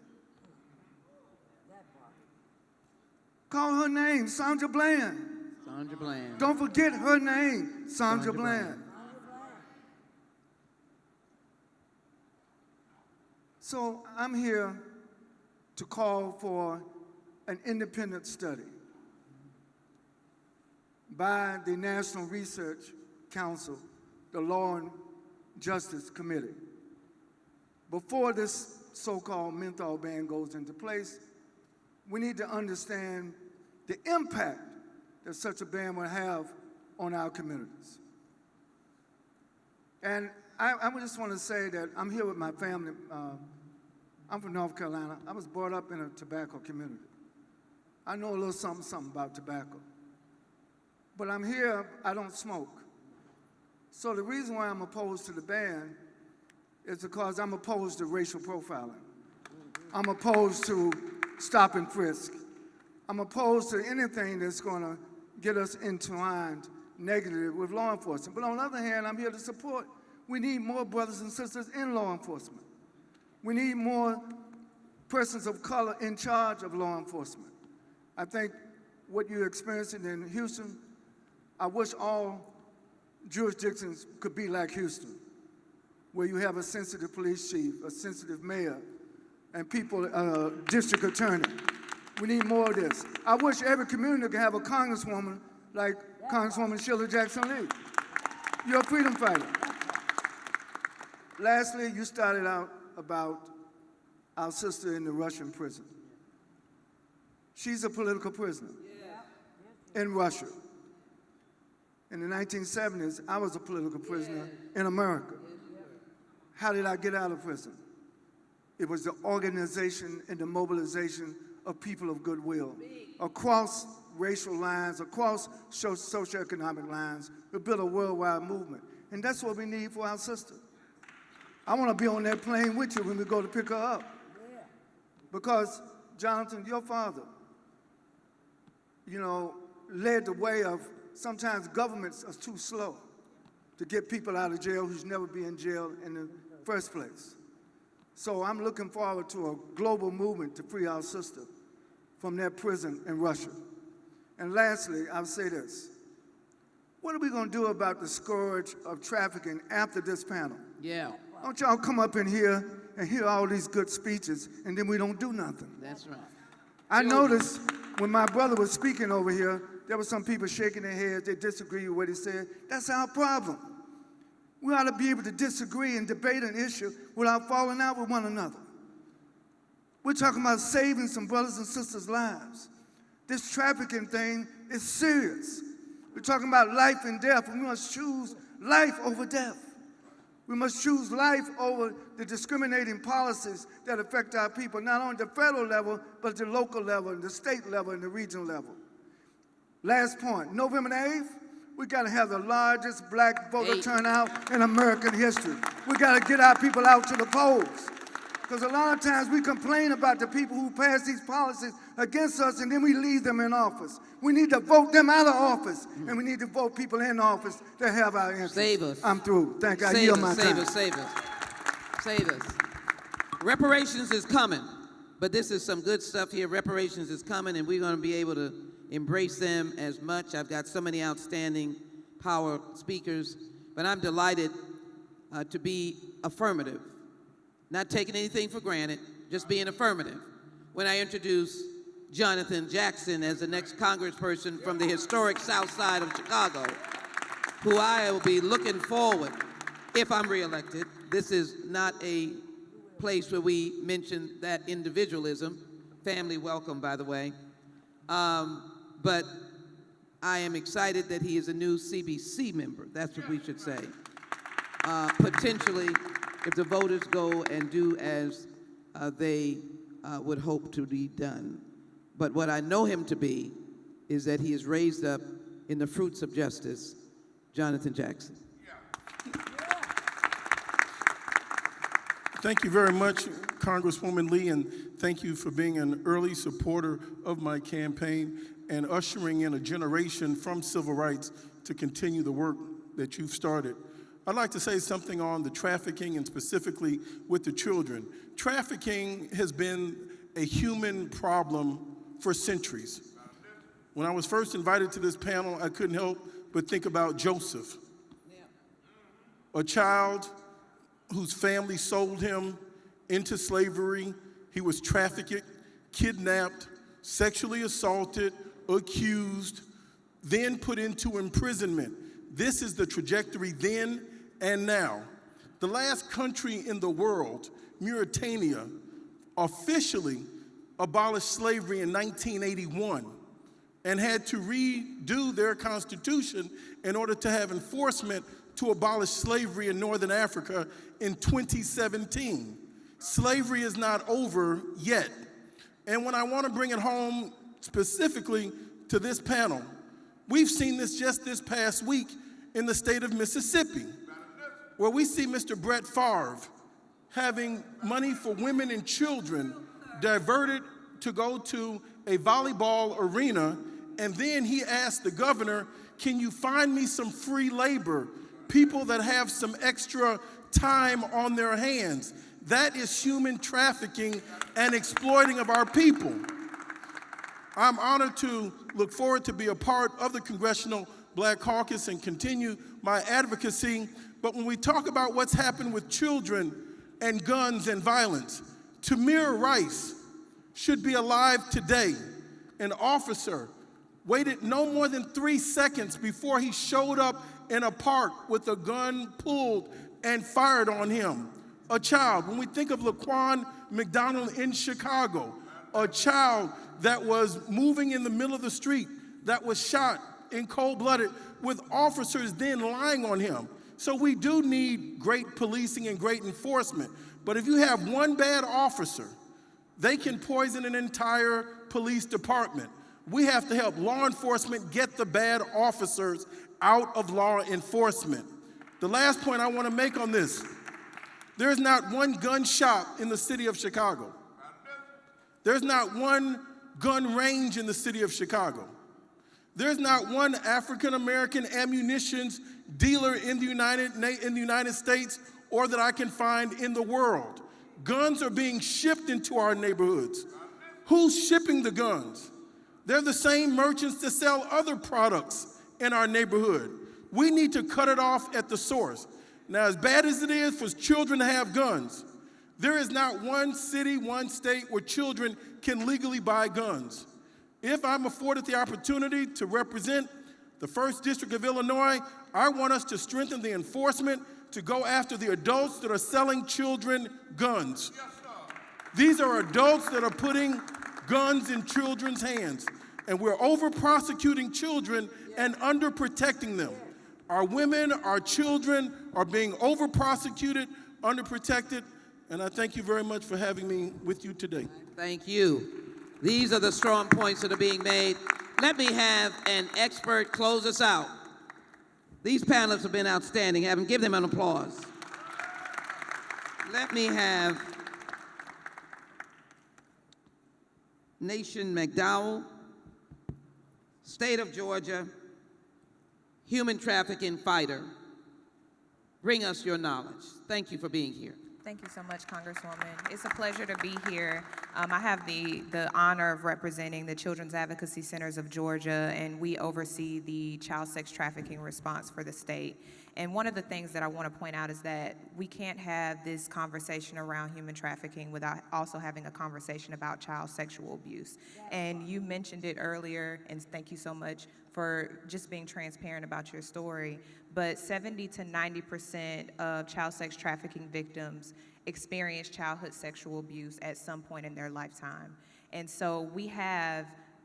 Call her name, Sandra Bland. Sandra Bland. Don't forget her name, Sandra Bland. So I'm here to call for an independent study by the National Research Council, the Law and Justice Committee. Before this so-called menthol ban goes into place, we need to understand the impact that such a ban will have on our communities. And I just want to say that I'm here with my family. I'm from North Carolina. I was brought up in a tobacco community. I know a little something about tobacco. But I'm here, I don't smoke. So the reason why I'm opposed to the ban is because I'm opposed to racial profiling. I'm opposed to stop and frisk. I'm opposed to anything that's going to get us entwined negatively with law enforcement. But on the other hand, I'm here to support. We need more brothers and sisters in law enforcement. We need more persons of color in charge of law enforcement. I think what you're experiencing in Houston, I wish all jurisdictions could be like Houston, where you have a sensitive police chief, a sensitive mayor, and people, district attorney. We need more of this. I wish every community could have a congresswoman like Congresswoman Sheila Jackson Lee. You're a freedom fighter. Lastly, you started out about our sister in the Russian prison. She's a political prisoner in Russia. In the 1970s, I was a political prisoner in America. How did I get out of prison? It was the organization and the mobilization of people of goodwill across racial lines, across socioeconomic lines. We built a worldwide movement. And that's what we need for our sister. I want to be on that plane with you when we go to pick her up. Because, Jonathan, your father, led the way of sometimes governments are too slow to get people out of jail who should never be in jail in the first place. So I'm looking forward to a global movement to free our sister from that prison in Russia. And lastly, I'll say this. What are we going to do about the scourge of trafficking after this panel? Yeah, Don't y'all come up in here and hear all these good speeches, and then we don't do nothing. that's right. I noticed when my brother was speaking over here, there were some people shaking their heads. They disagree with what he said. That's our problem. We ought to be able to disagree and debate an issue without falling out with one another. We're talking about saving some brothers and sisters' lives. This trafficking thing is serious. We're talking about life and death, and we must choose life over death. We must choose life over the discriminating policies that affect our people, not only at the federal level, but at the local level, and the state level, and the regional level. Last point, November 8th, we got to have the largest black voter turnout in American history. We got to get our people out to the polls. Because a lot of times we complain about the people who pass these policies against us, and then we leave them in office. We need to vote them out of office, and we need to vote people in office that have our interests. Save us. I'm through. Thank you. I Save yield us, my save time. us, save us. Save us. Reparations is coming, but this is some good stuff here. Reparations is coming, and we're going to be able to embrace them as much. I've got so many outstanding power speakers, but I'm delighted to be affirmative, not taking anything for granted, just being affirmative. When I introduce Jonathan Jackson as the next congressperson from the historic South Side of Chicago, who I will be looking forward, if I'm reelected. This is not a place where we mention that individualism. Family welcome, by the way. But I am excited that he is a new CBC member. That's what we should say. Potentially, if the voters go and do as they would hope to be done. But what I know him to be is that he is raised up in the fruits of justice, Jonathan Jackson. Thank you very much, Congresswoman Lee, and thank you for being an early supporter of my campaign and ushering in a generation from civil rights to continue the work that you've started. I'd like to say something on the trafficking and specifically with the children. Trafficking has been a human problem for centuries. When I was first invited to this panel, I couldn't help but think about Joseph, a child whose family sold him into slavery. He was trafficked, kidnapped, sexually assaulted, accused, then put into imprisonment. This is the trajectory then and now. The last country in the world, Mauritania, officially abolished slavery in 1981 and had to redo their constitution in order to have enforcement to abolish slavery in Northern Africa in 2017. Slavery is not over yet. And when I want to bring it home specifically to this panel, we've seen this just this past week in the state of Mississippi, where we see Mr. Brett Favre having money for women and children diverted to go to a volleyball arena, and then he asked the governor, can you find me some free labor, people that have some extra time on their hands? That is human trafficking and exploiting of our people. I'm honored to look forward to be a part of the Congressional Black Caucus and continue my advocacy. But when we talk about what's happened with children and guns and violence, Tamir Rice should be alive today. An officer waited no more than 3 seconds before he showed up in a park with a gun pulled and fired on him. A child, when we think of Laquan McDonald in Chicago, a child that was moving in the middle of the street that was shot in cold-blooded with officers then lying on him. So we do need great policing and great enforcement. But if you have one bad officer, they can poison an entire police department. We have to help law enforcement get the bad officers out of law enforcement. The last point I want to make on this, there's not one gun shop in the city of Chicago. There's not one gun range in the city of Chicago. There's not one African-American ammunitions dealer in the United States or that I can find in the world. Guns are being shipped into our neighborhoods. Who's shipping the guns? They're the same merchants that sell other products in our neighborhood. We need to cut it off at the source. Now, as bad as it is for children to have guns, there is not one city, one state where children can legally buy guns. If I'm afforded the opportunity to represent the 1st District of Illinois, I want us to strengthen the enforcement to go after the adults that are selling children guns. These are adults that are putting guns in children's hands, and we're over-prosecuting children and under-protecting them. Our women, our children are being over-prosecuted, under-protected, and I thank you very much for having me with you today. Thank you. These are the strong points that are being made. Let me have an expert close us out. These panelists have been outstanding. Give them an applause. Let me have Nation McDowell, State of Georgia, human trafficking fighter. Bring us your knowledge. Thank you for being here. Thank you so much, Congresswoman. It's a pleasure to be here. I have the honor of representing the Children's Advocacy Centers of Georgia, and we oversee the child sex trafficking response for the state. And one of the things that I want to point out is that we can't have this conversation around human trafficking without also having a conversation about child sexual abuse. And you mentioned it earlier, and thank you so much for just being transparent about your story. But 70 to 90% of child sex trafficking victims experience childhood sexual abuse at some point in their lifetime. And so we have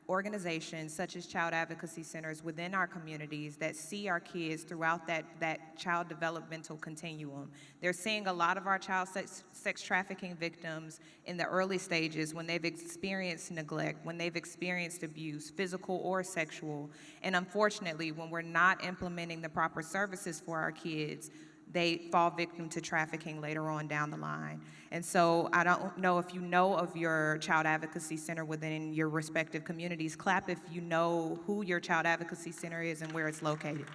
organizations such as child advocacy centers within our communities that see our kids throughout that child developmental continuum. They're seeing a lot of our child sex trafficking victims in the early stages when they've experienced neglect, when they've experienced abuse, physical or sexual. And unfortunately, when we're not implementing the proper services for our kids, they fall victim to trafficking later on down the line. And so I don't know if you know of your child advocacy center within your respective communities. Clap if you know who your child advocacy center is and where it's located.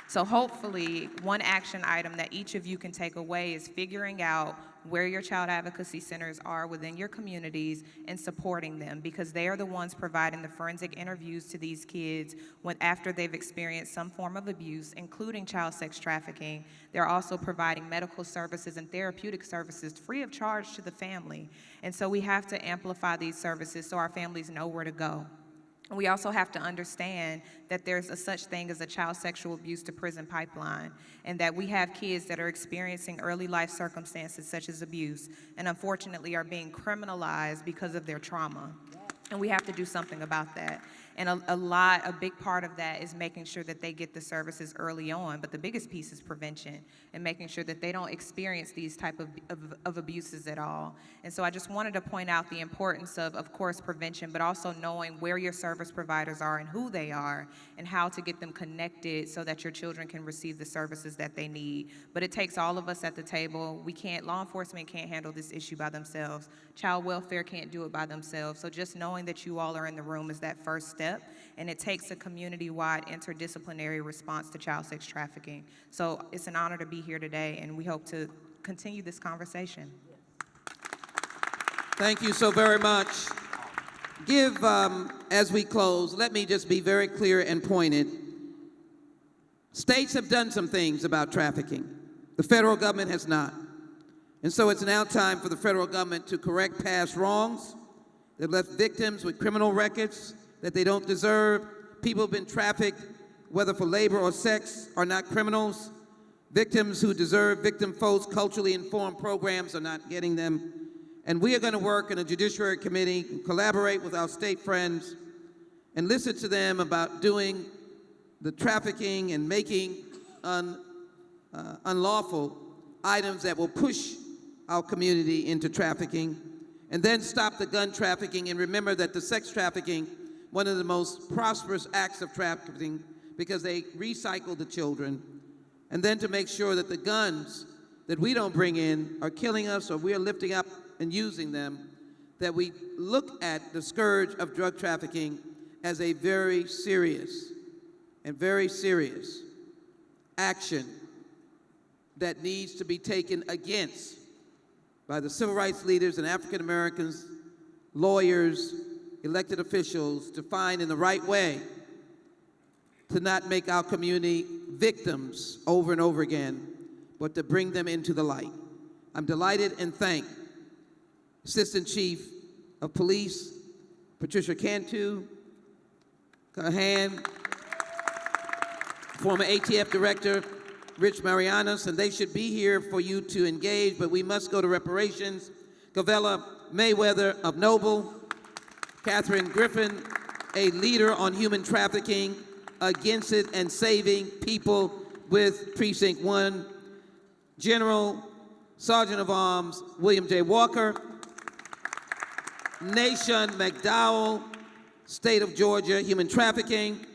So hopefully, one action item that each of you can take away is figuring out where your child advocacy centers are within your communities and supporting them, because they are the ones providing the forensic interviews to these kids after they've experienced some form of abuse, including child sex trafficking. They're also providing medical services and therapeutic services free of charge to the family. And so we have to amplify these services so our families know where to go. We also have to understand that there's a such thing as a child sexual abuse to prison pipeline, and that we have kids that are experiencing early life circumstances such as abuse and unfortunately are being criminalized because of their trauma. And we have to do something about that. And a big part of that is making sure that they get the services early on, but the biggest piece is prevention and making sure that they don't experience these type of abuses at all. And so I just wanted to point out the importance of course, prevention, but also knowing where your service providers are and who they are and how to get them connected so that your children can receive the services that they need. But it takes all of us at the table. Law enforcement can't handle this issue by themselves. Child welfare can't do it by themselves. So just knowing that you all are in the room is that first step. And it takes a community-wide interdisciplinary response to child sex trafficking. So it's an honor to be here today, and we hope to continue this conversation. Thank you so very much. As we close, let me just be very clear and pointed. States have done some things about trafficking. The federal government has not. And so it's now time for the federal government to correct past wrongs. They've left victims with criminal records that they don't deserve. People who've been trafficked, whether for labor or sex, are not criminals. Victims who deserve victim-focused, culturally informed programs are not getting them. And we are going to work in a Judiciary Committee, collaborate with our state friends, and listen to them about doing the trafficking and making unlawful items that will push our community into trafficking, and then stop the gun trafficking. And remember that the sex trafficking, one of the most prosperous acts of trafficking, because they recycle the children, and then to make sure that the guns that we don't bring in are killing us or we're lifting up and using them, that we look at the scourge of drug trafficking as a very serious action that needs to be taken against by the civil rights leaders and African Americans, lawyers, elected officials, to find in the right way to not make our community victims over and over again, but to bring them into the light. I'm delighted and thank Assistant Chief of Police Patricia Cantu, Kahan, former ATF Director Rich Marianos, and they should be here for you to engage, but we must go to reparations. Govella Mayweather of Noble, Catherine Griffin, a leader on human trafficking, against it and saving people with Precinct 1, General Sergeant of Arms William J. Walker, Nation McDowell, State of Georgia, Human Trafficking,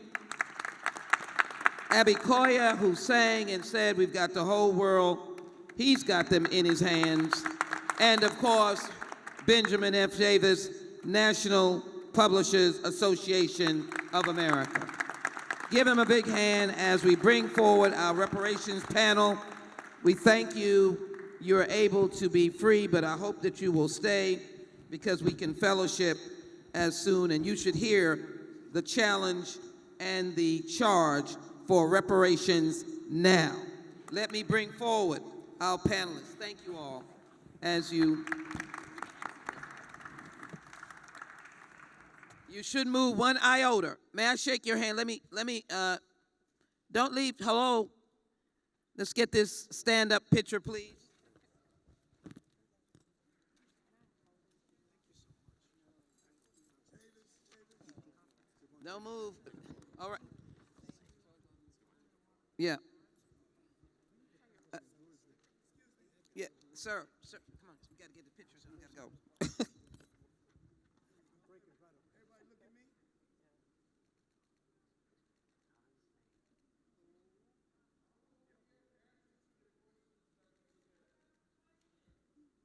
Abby Koya, who sang and said, we've got the whole world, he's got them in his hands, and of course, Benjamin F. Davis, National Publishers Association of America. Give him a big hand as we bring forward our reparations panel. We thank you. You're able to be free, but I hope that you will stay because we can fellowship as soon, and you should hear the challenge and the charge for reparations now. Let me bring forward our panelists. Thank you all as you shouldn't move one iota. May I shake your hand? Let me, don't leave, hello. Let's get this stand-up picture, please. Don't move. All right. Yeah. Yeah, sir, come on, we gotta get the pictures and we gotta go.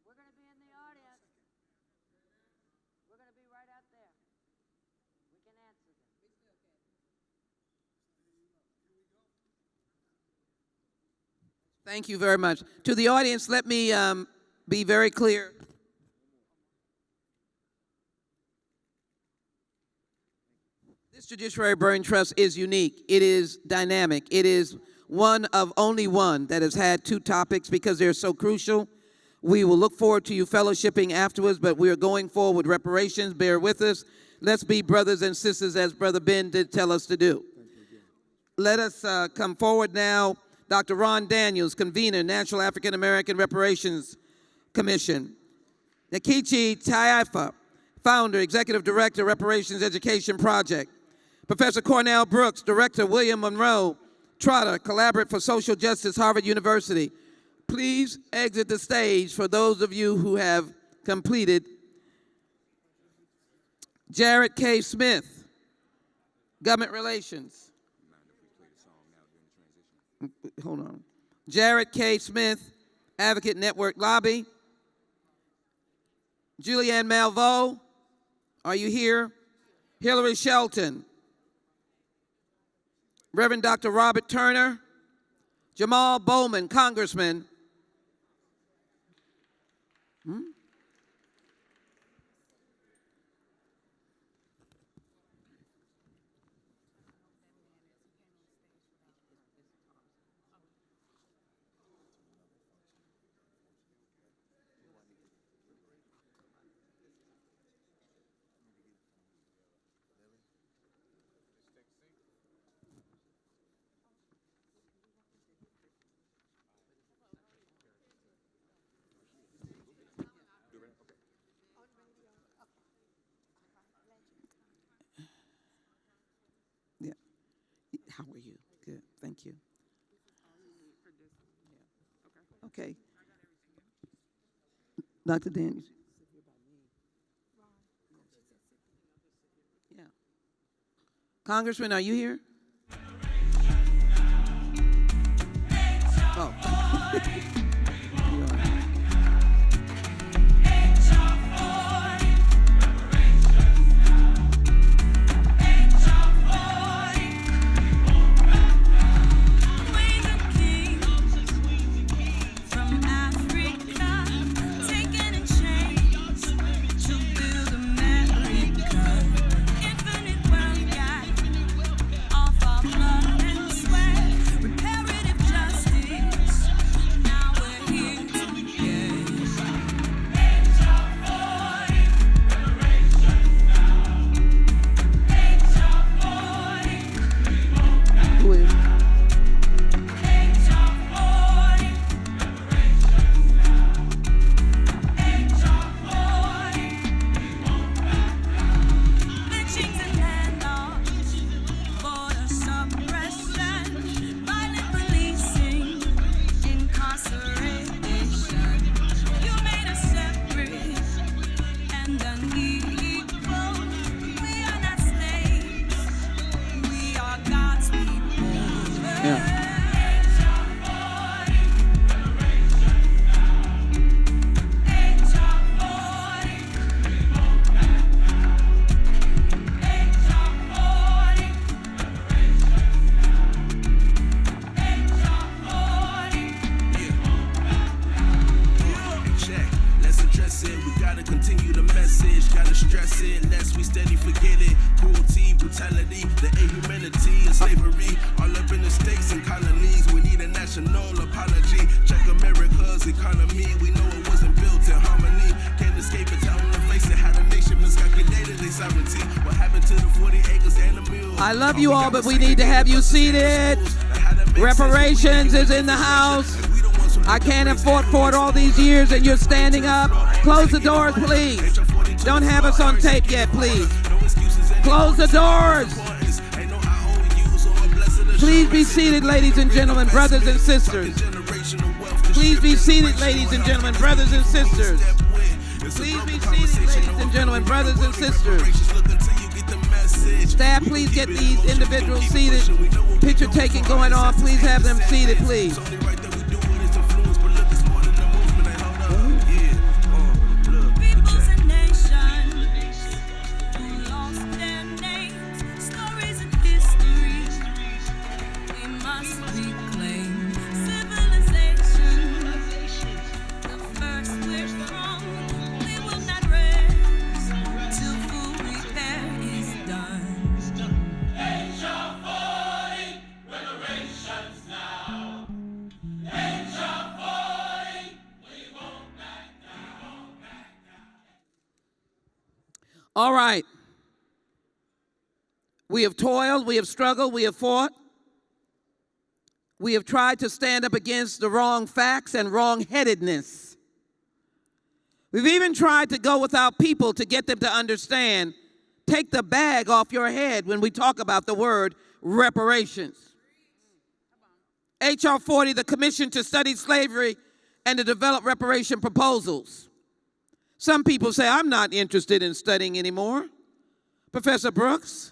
We're going to be in the audience. We're going to be right out there. We can answer them. Thank you very much. To the audience, let me be very clear. This Judiciary Braintrust is unique. It is dynamic. It is one of only one that has had two topics because they're so crucial. We will look forward to you fellowshipping afterwards, but we are going forward with reparations. Bear with us. Let's be brothers and sisters as Brother Ben did tell us to do. Let us come forward now. Dr. Ron Daniels, convener, National African American Reparations Commission. Nkechi Taifa, founder, executive director, Reparations Education Project. Professor Cornell Brooks, director, William Monroe Trotter, collaborate for social justice, Harvard University. Please exit the stage for those of you who have completed. Jared K. Smith, government relations. Hold on. Jared K. Smith, Advocate Network Lobby. Julianne Malveaux, are you here? Hillary Shelton. Reverend Dr. Robert Turner. Jamal Bowman, Congressman. Yeah. How are you? Good. Thank you. Okay. Dr. Daniels. Yeah. Congressman, are you here? I love you all, but we need to have you seated. Reparations is in the house. I can't afford all these years and you're standing up. Close the doors, please. Don't have us on tape yet, please. Close the doors. Please be seated, ladies and gentlemen, brothers and sisters. Please be seated, ladies and gentlemen, brothers and sisters. Please be seated, ladies and gentlemen, brothers and sisters. Staff, please get these individuals seated. Picture taking going on. Please have them seated, please. All right. We have toiled, we have struggled, we have fought. We have tried to stand up against the wrong facts and wrong-headedness. We've even tried to go without people to get them to understand, take the bag off your head when we talk about the word reparations. H.R. 40, the Commission to Study Slavery and to Develop Reparation Proposals. Some people say, I'm not interested in studying anymore. Professor Brooks,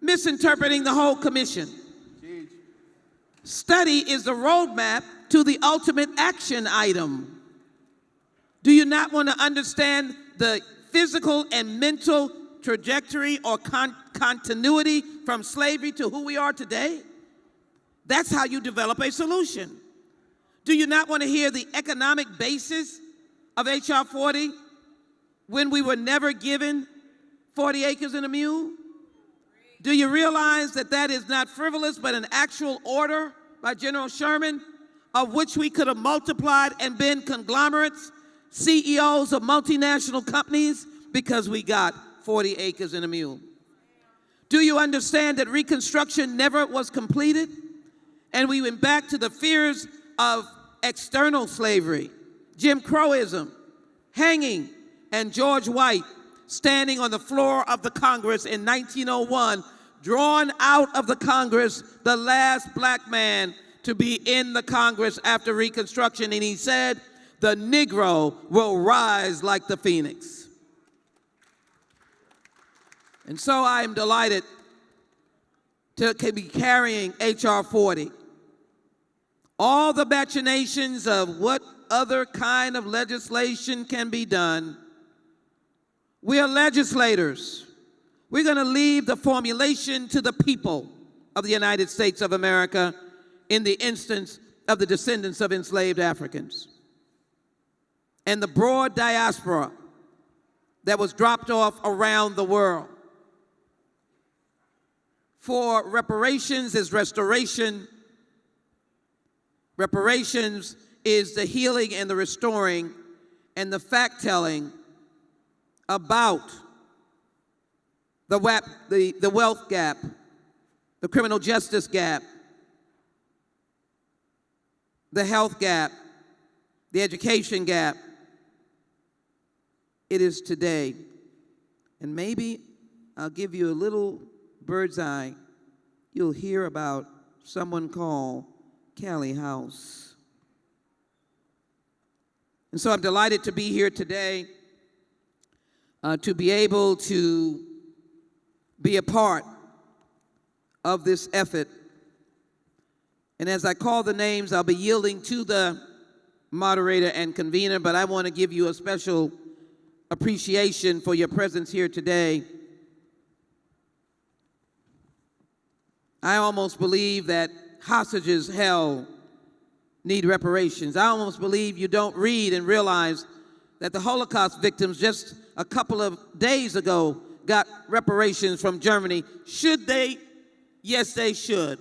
misinterpreting the whole commission. Study is the roadmap to the ultimate action item. Do you not want to understand the physical and mental trajectory or continuity from slavery to who we are today? That's how you develop a solution. Do you not want to hear the economic basis of H.R. 40 when we were never given 40 acres and a mule? Do you realize that that is not frivolous, but an actual order by General Sherman, of which we could have multiplied and been conglomerates, CEOs of multinational companies, because we got 40 acres and a mule? Do you understand that Reconstruction never was completed? And we went back to the fears of external slavery, Jim Crowism, hanging, and George White standing on the floor of the Congress in 1901, drawn out of the Congress, the last black man to be in the Congress after Reconstruction, and he said, the Negro will rise like the phoenix. And so I am delighted to be carrying H.R. 40. all the machinations of what other kind of legislation can be done. We are legislators. We're going to leave the formulation to the people of the United States of America in the instance of the descendants of enslaved Africans and the broad diaspora that was dropped off around the world. For reparations is restoration. Reparations is the healing and the restoring and the fact-telling about the wealth gap, the criminal justice gap, the health gap, the education gap. It is today. And maybe I'll give you a little bird's eye. You'll hear about someone called Callie House. And so I'm delighted to be here today to be able to be a part of this effort. And as I call the names, I'll be yielding to the moderator and convener, but I want to give you a special appreciation for your presence here today. I almost believe that hostages held need reparations. I almost believe you don't read and realize that the Holocaust victims just a couple of days ago got reparations from Germany. Should they? Yes, they should.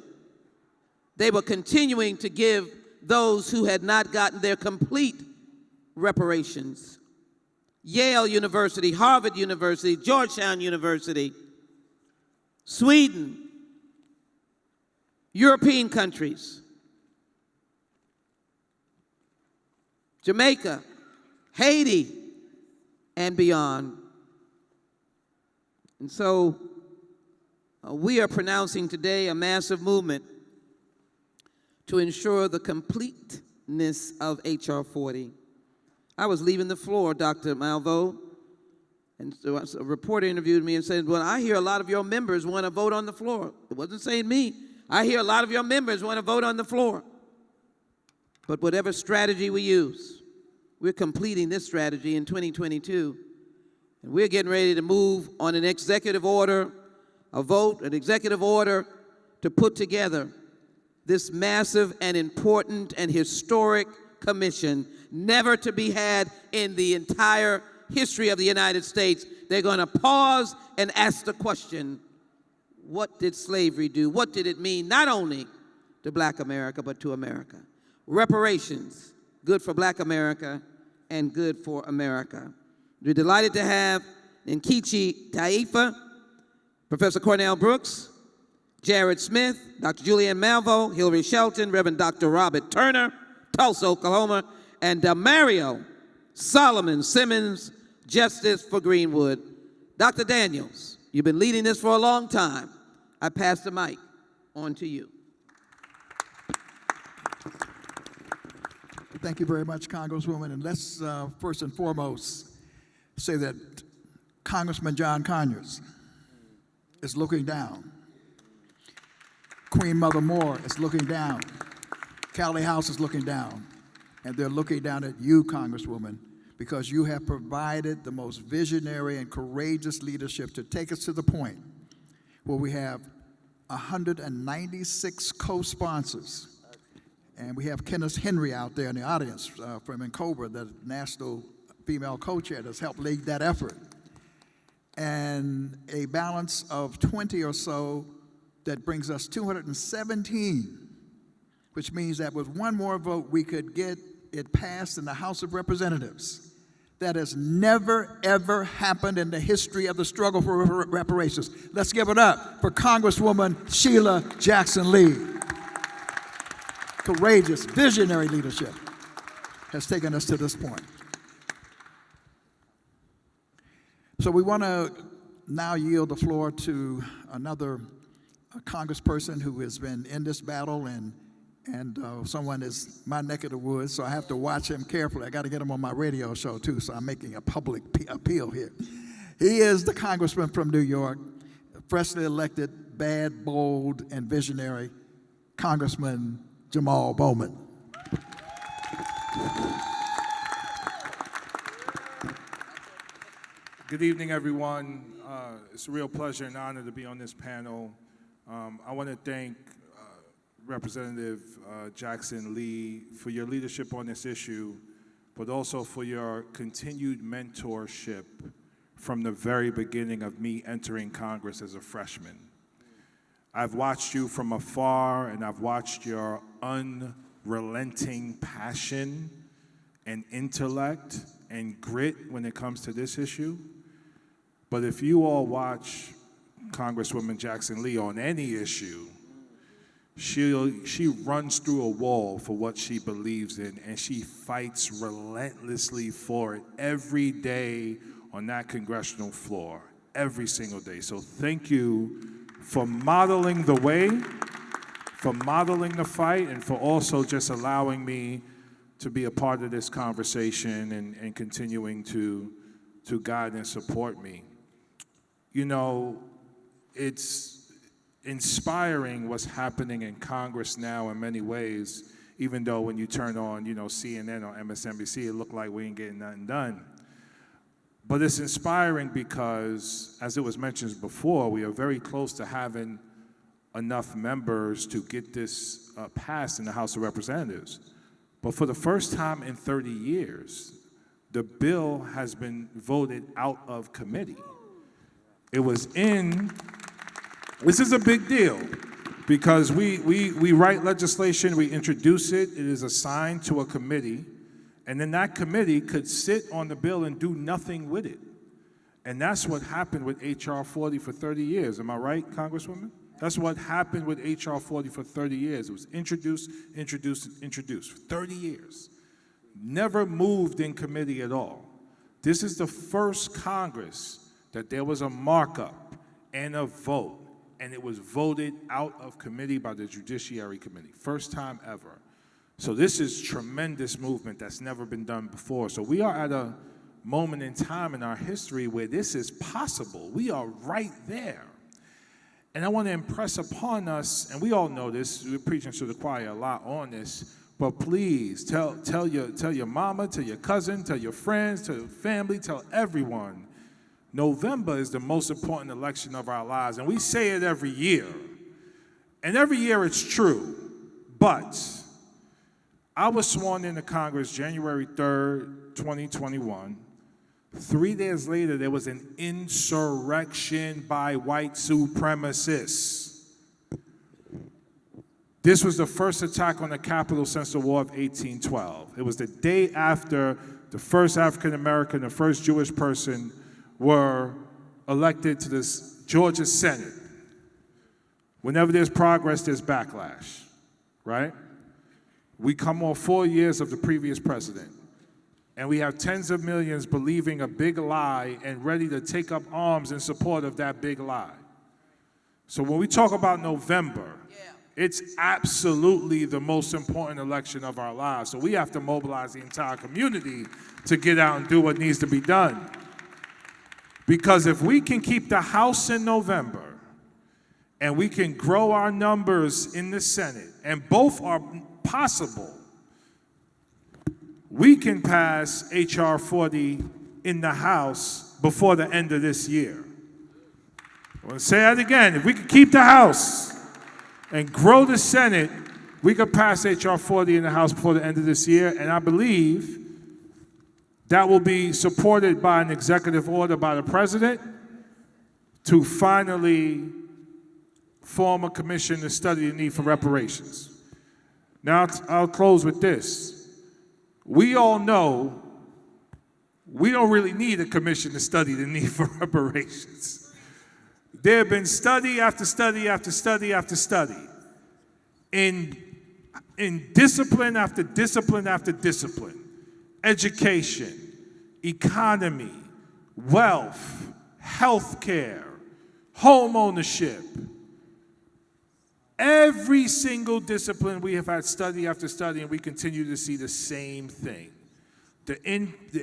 They were continuing to give those who had not gotten their complete reparations. Yale University, Harvard University, Georgetown University, Sweden, European countries, Jamaica, Haiti, and beyond. And so we are pronouncing today a massive movement to ensure the completeness of H.R. 40. I was leaving the floor, Dr. Malveaux, and so a reporter interviewed me and said, well, I hear a lot of your members want to vote on the floor. It wasn't saying me. I hear a lot of your members want to vote on the floor. But whatever strategy we use, we're completing this strategy in 2022. And we're getting ready to move on an executive order, a vote, an executive order to put together this massive and important and historic commission, never to be had in the entire history of the United States. They're going to pause and ask the question, what did slavery do? What did it mean not only to Black America, but to America? Reparations, good for Black America and good for America. We're delighted to have Nkechi Taifa, Professor Cornell Brooks, Jared Smith, Dr. Julianne Malveaux, Hillary Shelton, Reverend Dr. Robert Turner, Tulsa, Oklahoma, and Mario Solomon Simmons, Justice for Greenwood. Dr. Daniels, you've been leading this for a long time. I pass the mic on to you. Thank you very much, Congresswoman. And let's first and foremost say that Congressman John Conyers is looking down. Queen Mother Moore is looking down. Callie House is looking down. And they're looking down at you, Congresswoman, because you have provided the most visionary and courageous leadership to take us to the point where we have 196 co-sponsors. And we have Kenneth Henry out there in the audience from NCOBRA, the National Female Co-Chair that's helped lead that effort. And a balance of 20 or so that brings us 217, which means that with one more vote, we could get it passed in the House of Representatives. That has never, ever happened in the history of the struggle for reparations. Let's give it up for Congresswoman Sheila Jackson Lee. Courageous, visionary leadership has taken us to this point. So we want to now yield the floor to another congressperson who has been in this battle, and someone is my neck of the woods, so I have to watch him carefully. I got to get him on my radio show too, so I'm making a public appeal here. He is the congressman from New York, freshly elected, bad, bold, and visionary Congressman Jamal Bowman. Good evening, everyone. It's a real pleasure and honor to be on this panel. I want to thank Representative Jackson Lee for your leadership on this issue, but also for your continued mentorship from the very beginning of me entering Congress as a freshman. I've watched you from afar, and I've watched your unrelenting passion and intellect and grit when it comes to this issue. But if you all watch Congresswoman Jackson Lee on any issue, she runs through a wall for what she believes in, and she fights relentlessly for it every day on that congressional floor, every single day. So thank you for modeling the way, for modeling the fight, and for also just allowing me to be a part of this conversation and continuing to guide and support me. You know, it's inspiring what's happening in Congress now in many ways, even though when you turn on, CNN or MSNBC, it looked like we ain't getting nothing done. But it's inspiring because, as it was mentioned before, we are very close to having enough members to get this passed in the House of Representatives. But for the first time in 30 years, the bill has been voted out of committee. It was this is a big deal because we write legislation, we introduce it, it is assigned to a committee, and then that committee could sit on the bill and do nothing with it. And that's what happened with H.R. 40 for 30 years. Am I right, Congresswoman? That's what happened with H.R. 40 for 30 years. It was introduced for 30 years. Never moved in committee at all. This is the first Congress that there was a markup and a vote, and it was voted out of committee by the Judiciary Committee. First time ever. So this is tremendous movement that's never been done before. So we are at a moment in time in our history where this is possible. We are right there. And I want to impress upon us, and we all know this, we're preaching to the choir a lot on this, but please tell your mama, tell your cousin, tell your friends, tell your family, tell everyone, November is the most important election of our lives, and we say it every year. And every year it's true, but I was sworn into Congress January 3rd, 2021. 3 days later, there was an insurrection by white supremacists. This was the first attack on the Capitol since the War of 1812. It was the day after the first African American, the first Jewish person were elected to this Georgia Senate. Whenever there's progress, there's backlash, right? We come off 4 years of the previous president, and we have tens of millions believing a big lie and ready to take up arms in support of that big lie. So when we talk about November, it's absolutely the most important election of our lives. So we have to mobilize the entire community to get out and do what needs to be done. Because if we can keep the House in November and we can grow our numbers in the Senate, and both are possible, we can pass H.R. 40 in the House before the end of this year. I want to say that again. If we can keep the House and grow the Senate, we could pass H.R. 40 in the House before the end of this year, and I believe that will be supported by an executive order by the president to finally form a commission to study the need for reparations. Now, I'll close with this. We all know we don't really need a commission to study the need for reparations. There have been study after study after study after study in discipline after discipline after discipline. Education, economy, wealth, healthcare, home ownership. Every single discipline we have had study after study, and we continue to see the same thing. The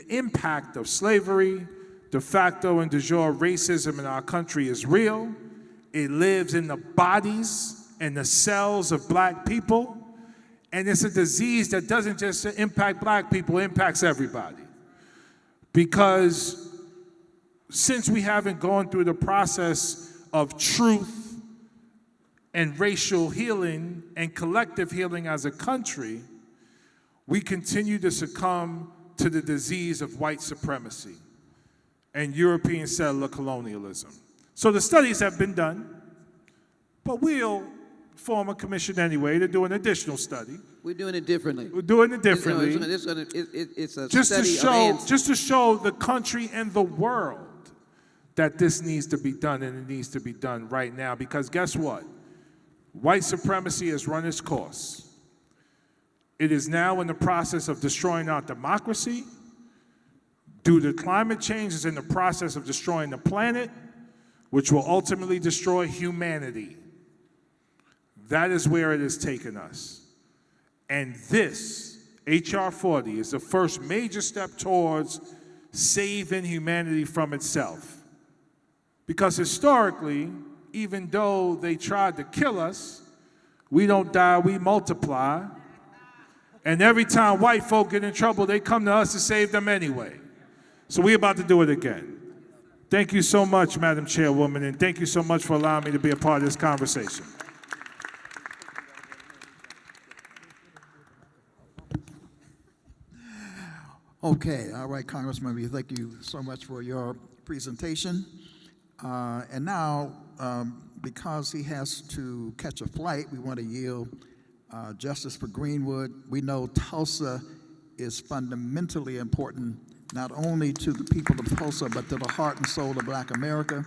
impact of slavery, de facto and de jure racism in our country is real. It lives in the bodies and the cells of black people. And it's a disease that doesn't just impact black people, it impacts everybody. Because since we haven't gone through the process of truth and racial healing and collective healing as a country, we continue to succumb to the disease of white supremacy and European settler colonialism. So the studies have been done, but we'll form a commission anyway to do an additional study. We're doing it differently. We're doing it differently. It's a just study to show, of answers. just to show the country and the world that this needs to be done, and it needs to be done right now. Because guess what? White supremacy has run its course. It is now in the process of destroying our democracy. Due to climate change, it's in the process of destroying the planet, which will ultimately destroy humanity. That is where it has taken us. And this, H.R. 40, is the first major step towards saving humanity from itself. Because historically, even though they tried to kill us, we don't die, we multiply. And every time white folk get in trouble, they come to us to save them anyway. So we're about to do it again. Thank you so much, Madam Chairwoman, and thank you so much for allowing me to be a part of this conversation. Okay, all right, Congressman, we thank you so much for your presentation. And now, because he has to catch a flight, we want to yield justice for Greenwood. We know Tulsa is fundamentally important, not only to the people of Tulsa, but to the heart and soul of Black America.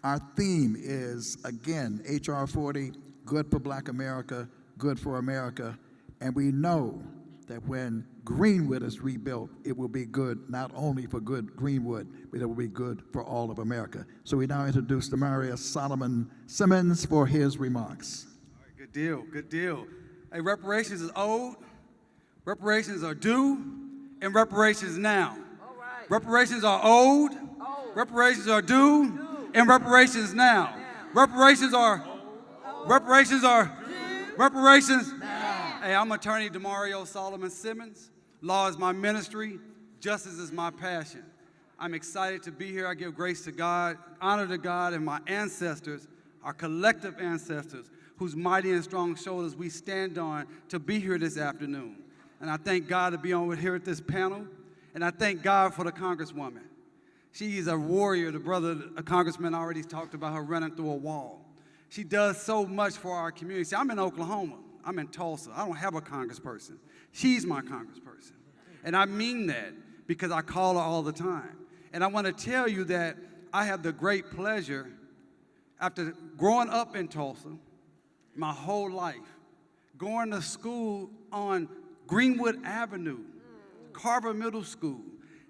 Our theme is, again, H.R. 40, good for Black America, good for America. And we know that when Greenwood is rebuilt, it will be good not only for good Greenwood, but it will be good for all of America. So we now introduce Demarius Solomon Simmons for his remarks. All right, good deal, good deal. Hey, reparations is owed, reparations are due, and reparations now. All right. Reparations are owed, reparations are due, and reparations now. Reparations are reparations. Hey, I'm attorney Demarius Solomon Simmons. Law is my ministry. Justice is my passion. I'm excited to be here. I give grace to God, honor to God and my ancestors, our collective ancestors, whose mighty and strong shoulders we stand on to be here this afternoon. And I thank God to be on here at this panel. And I thank God for the Congresswoman. She is a warrior. A congressman already talked about her running through a wall. She does so much for our community. See, I'm in Oklahoma. I'm in Tulsa. I don't have a congressperson. She's my congressperson. And I mean that because I call her all the time. And I want to tell you that I have the great pleasure, after growing up in Tulsa my whole life, going to school on Greenwood Avenue, Carver Middle School,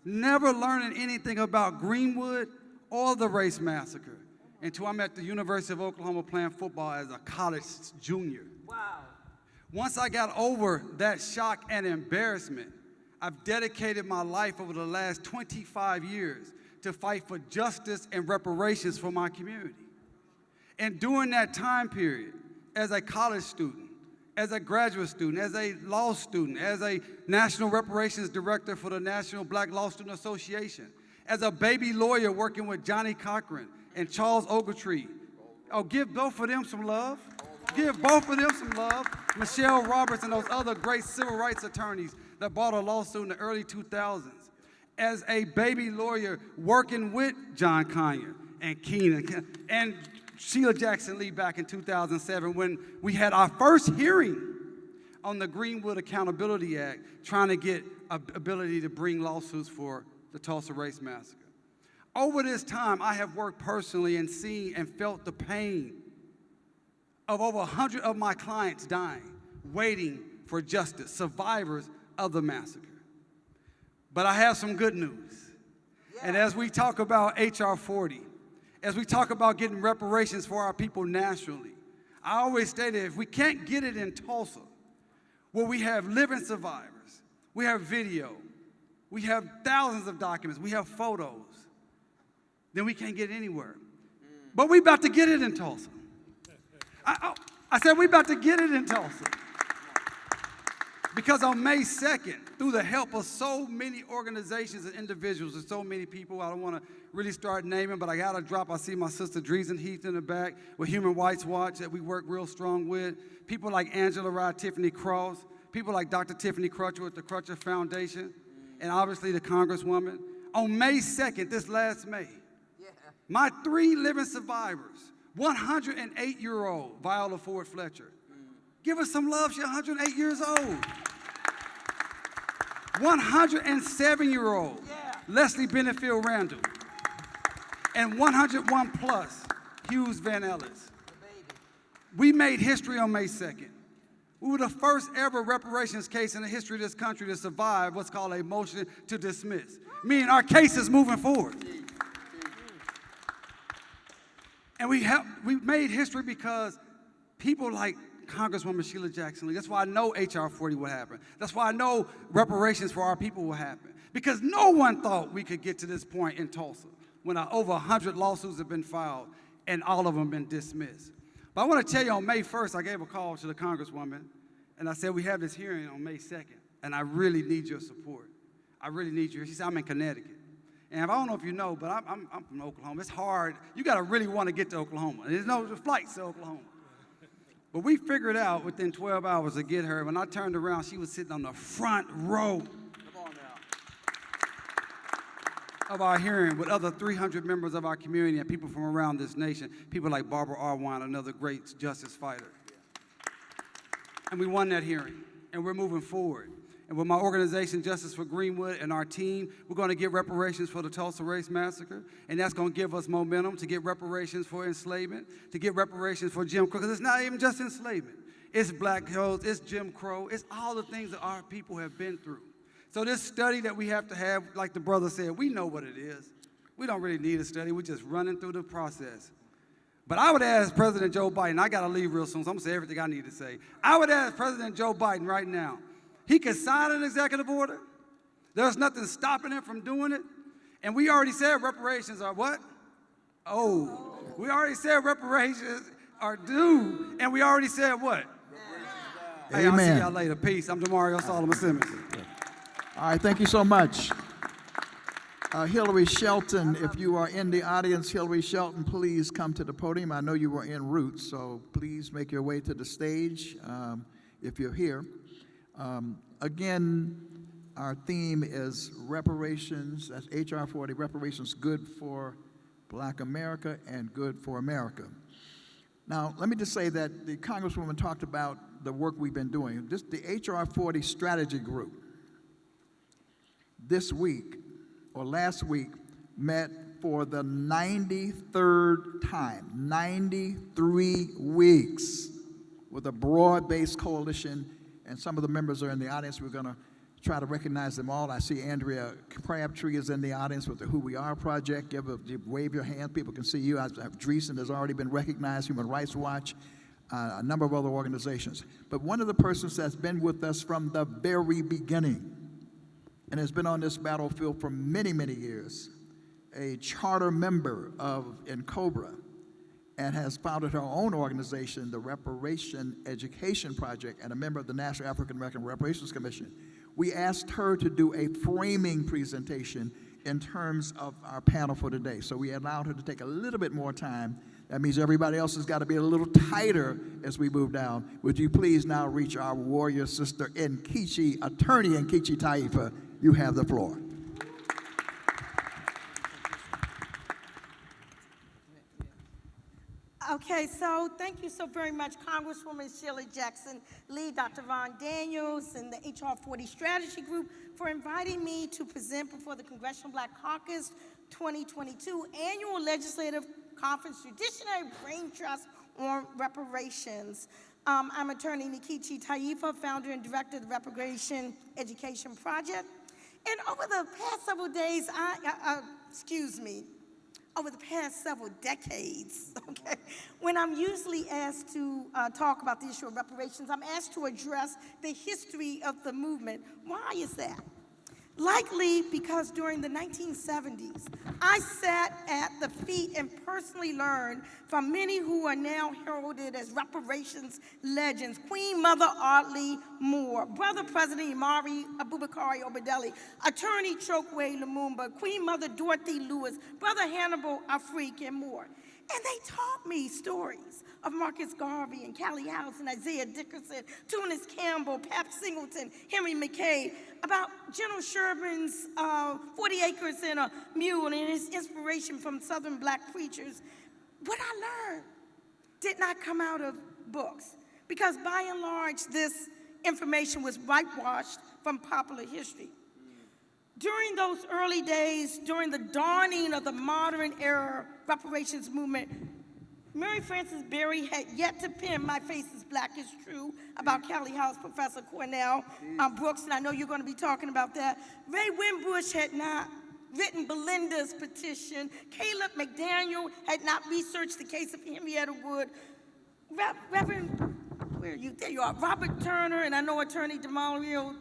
never learning anything about Greenwood or the race massacre until I'm at the University of Oklahoma playing football as a college junior. Wow. Once I got over that shock and embarrassment, I've dedicated my life over the last 25 years to fight for justice and reparations for my community. And during that time period, as a college student, as a graduate student, as a law student, as a national reparations director for the National Black Law Student Association, as a baby lawyer working with Johnny Cochran and Charles Ogletree. Oh, give both of them some love. Give both of them some love. Michelle Roberts and those other great civil rights attorneys that brought a lawsuit in the early 2000s. As a baby lawyer working with John Conyers and Keenan and Sheila Jackson Lee back in 2007 when we had our first hearing on the Greenwood Accountability Act, trying to get ability to bring lawsuits for the Tulsa Race Massacre. Over this time, I have worked personally and seen and felt the pain of over 100 of my clients dying, waiting for justice, survivors of the massacre. But I have some good news. And as we talk about H.R. 40, as we talk about getting reparations for our people nationally, I always say that if we can't get it in Tulsa, where we have living survivors, we have video, we have thousands of documents, we have photos, then we can't get it anywhere. But we about to get it in Tulsa. I said we about to get it in Tulsa. Because on May 2nd, through the help of so many organizations and individuals and so many people, I don't want to really start naming, but I got to drop. I see my sister Dreesen Heath in the back with Human Rights Watch that we work real strong with. People like Angela Rod, Tiffany Cross, people like Dr. Tiffany Crutcher with the Crutcher Foundation, and obviously the Congresswoman. On May 2nd, this last May, my 3 living survivors, 108-year-old Viola Ford Fletcher. Give her some love, she's 108 years old. 107-year-old Leslie Benefield Randall. And 101 plus Hughes Van Ellis. We made history on May 2nd. We were the first ever reparations case in the history of this country to survive what's called a motion to dismiss, meaning our case is moving forward. And we made history because people like Congresswoman Sheila Jackson Lee, that's why I know H.R. 40 will happen. That's why I know reparations for our people will happen. Because no one thought we could get to this point in Tulsa when over 100 lawsuits have been filed and all of them have been dismissed. But I want to tell you, on May 1st, I gave a call to the Congresswoman, and I said, we have this hearing on May 2nd, and I really need your support. I really need you. She said, I'm in Connecticut. And I don't know if you know, but I'm from Oklahoma. It's hard. You got to really want to get to Oklahoma. There's no flights to Oklahoma. But we figured out within 12 hours to get her. When I turned around, she was sitting on the front row of our hearing with other 300 members of our community and people from around this nation, people like Barbara Arwine, another great justice fighter. And we won that hearing, and we're moving forward. And with my organization, Justice for Greenwood, and our team, we're going to get reparations for the Tulsa Race Massacre, and that's going to give us momentum to get reparations for enslavement, to get reparations for Jim Crow, because it's not even just enslavement. It's black codes, it's Jim Crow, it's all the things that our people have been through. So this study that we have to have, like the brother said, we know what it is. We don't really need a study, we're just running through the process. But I would ask President Joe Biden, I got to leave real soon, so I'm going to say everything I need to say. I would ask President Joe Biden right now, he could sign an executive order. There's nothing stopping him from doing it. And we already said reparations are what? Oh, we already said reparations are due. And we already said what? Hey, I'll see y'all later. Peace. I'm Demario Solomon Simmons. All right, thank you so much. Hillary Shelton, if you are in the audience, Hillary Shelton, please come to the podium. I know you were en route, so please make your way to the stage if you're here. Again, our theme is reparations. That's H.R. 40, reparations good for Black America and good for America. Now, let me just say that the Congresswoman talked about the work we've been doing. The H.R. 40 strategy group this week or last week met for the 93rd time, 93 weeks, with a broad-based coalition. And some of the members are in the audience. We're going to try to recognize them all. I see Andrea Crabtree is in the audience with the Who We Are Project. Wave your hand. People can see you. Dreesen has already been recognized, Human Rights Watch, a number of other organizations. But one of the persons that's been with us from the very beginning and has been on this battlefield for many, many years, a charter member of NCOBRA, and has founded her own organization, the Reparation Education Project, and a member of the National African American Reparations Commission. We asked her to do a framing presentation in terms of our panel for today. So we allowed her to take a little bit more time. That means everybody else has got to be a little tighter as we move down. Would you please now reach our warrior sister, Nkechi, attorney Nkechi Taifa. You have the floor. Okay, so thank you so very much, Congresswoman Sheila Jackson Lee, Dr. Ron Daniels, and the HR 40 Strategy Group for inviting me to present before the Congressional Black Caucus 2022 Annual Legislative Conference Judiciary Braintrust on Reparations. I'm attorney Nkechi Taifa, founder and director of the Reparation Education Project. And over the past several days, over the past several decades, okay, when I'm usually asked to talk about the issue of reparations, I'm asked to address the history of the movement. Why is that? Likely because during the 1970s, I sat at the feet and personally learned from many who are now heralded as reparations legends: Queen Mother Audley Moore, Brother President Imari Abubakar Obadeli, Attorney Chokwe Lumumba, Queen Mother Dorothy Lewis, Brother Hannibal Afrique, and more. And they taught me stories of Marcus Garvey and Callie House and Isaiah Dickerson, Tunis Campbell, Pap Singleton, Henry McKay, about General Sherman's 40 acres and a mule and his inspiration from Southern black preachers. What I learned did not come out of books, because by and large, this information was whitewashed from popular history. During those early days, during the dawning of the modern era reparations movement, Mary Frances Berry had yet to pen "My Face is Black is True" about Callie House, Professor Cornell Brooks, and I know you're going to be talking about that. Ray Winbush had not written Belinda's petition. Caleb McDaniel had not researched the case of Henrietta Wood. Reverend, where are you? There you are. Robert Turner, and I know Attorney DeMario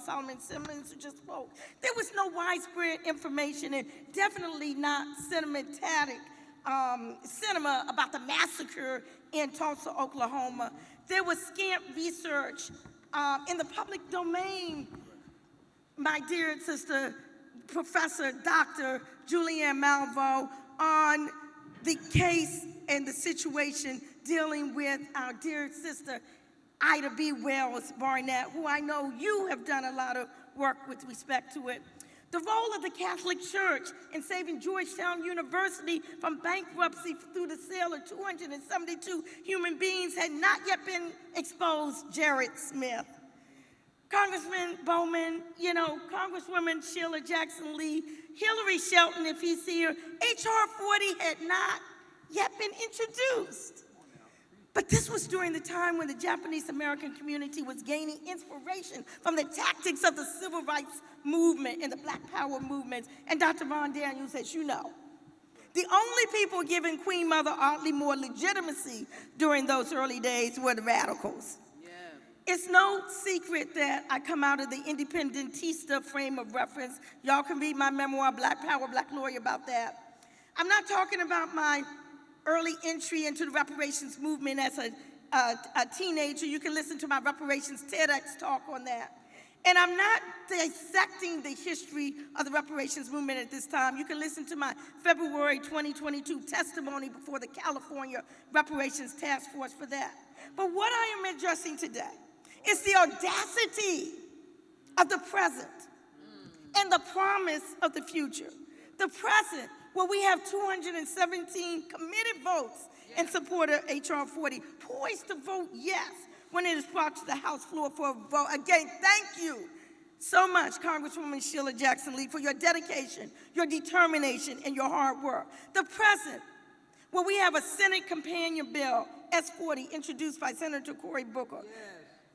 Solomon Simmons, who just spoke. There was no widespread information, and definitely not cinematic cinema about the massacre in Tulsa, Oklahoma. There was scant research in the public domain. My dear sister, Professor Dr. Julianne Malvo, on the case and the situation dealing with our dear sister Ida B. Wells Barnett, who I know you have done a lot of work with respect to it. The role of the Catholic Church in saving Georgetown University from bankruptcy through the sale of 272 human beings had not yet been exposed. Jared Smith. Congressman Bowman, you know, Congresswoman Sheila Jackson Lee, Hillary Shelton, if he's here, H.R. 40 had not yet been introduced. But this was during the time when the Japanese American community was gaining inspiration from the tactics of the civil rights movement and the Black Power movements. And Dr. Ron Daniels, as you know, the only people giving Queen Mother Audley Moore legitimacy during those early days were the radicals. It's no secret that I come out of the independentista frame of reference. Y'all can read my memoir, Black Power, Black Lawyer, about that. I'm not talking about my early entry into the reparations movement as a teenager. You can listen to my reparations TEDx talk on that. And I'm not dissecting the history of the reparations movement at this time. You can listen to my February 2022 testimony before the California Reparations Task Force for that. But what I am addressing today is the audacity of the present and the promise of the future. The present, where we have 217 committed votes in support of H.R. 40, poised to vote yes when it is brought to the House floor for a vote. Again, thank you so much, Congresswoman Sheila Jackson Lee, for your dedication, your determination, and your hard work. The present, where we have a Senate companion bill, S-40, introduced by Senator Cory Booker.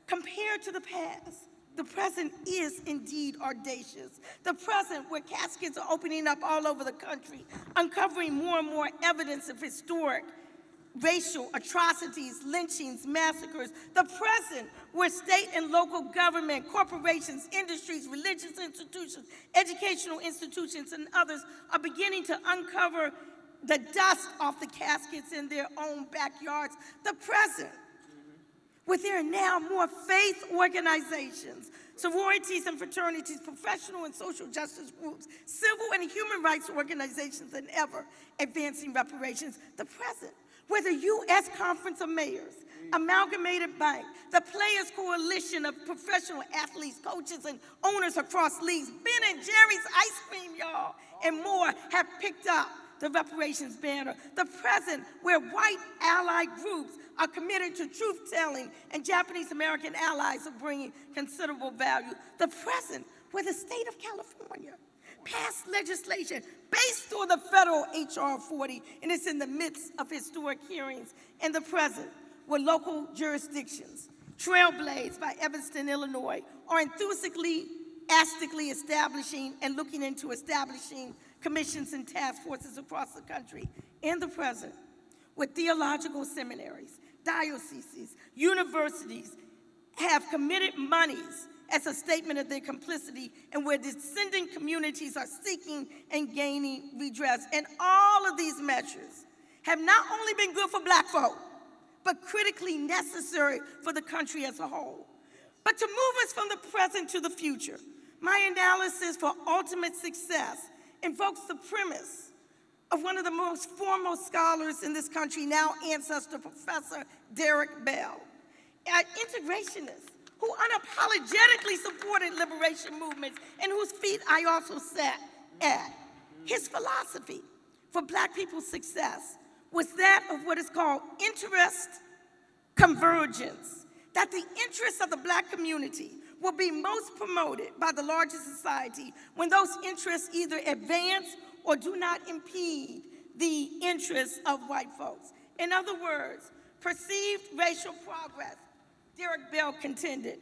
Compared to the past, the present is indeed audacious. The present, where caskets are opening up all over the country, uncovering more and more evidence of historic racial atrocities, lynchings, massacres. The present, where state and local government, corporations, industries, religious institutions, educational institutions, and others are beginning to uncover the dust off the caskets in their own backyards. The present, where there are now more faith organizations, sororities and fraternities, professional and social justice groups, civil and human rights organizations than ever advancing reparations. The present, where the U.S. Conference of Mayors, Amalgamated Bank, the Players Coalition of professional athletes, coaches, and owners across leagues, Ben and Jerry's Ice Cream, y'all, and more have picked up the reparations banner. The present, where white allied groups are committed to truth-telling and Japanese American allies are bringing considerable value. The present, where the state of California passed legislation based on the federal H.R. 40, and it's in the midst of historic hearings. And the present, where local jurisdictions, trailblazed by Evanston, Illinois, are enthusiastically establishing and looking into establishing commissions and task forces across the country. In the present, with theological seminaries, dioceses, universities, have committed monies as a statement of their complicity, and where descendant communities are seeking and gaining redress. And all of these measures have not only been good for black folk, but critically necessary for the country as a whole. But to move us from the present to the future, my analysis for ultimate success invokes the premise of one of the most foremost scholars in this country, now ancestor, Professor Derek Bell, an integrationist who unapologetically supported liberation movements and whose feet I also sat at. His philosophy for black people's success was that of what is called interest convergence, that the interests of the black community will be most promoted by the larger society when those interests either advance or do not impede the interests of white folks. In other words, perceived racial progress, Derek Bell contended,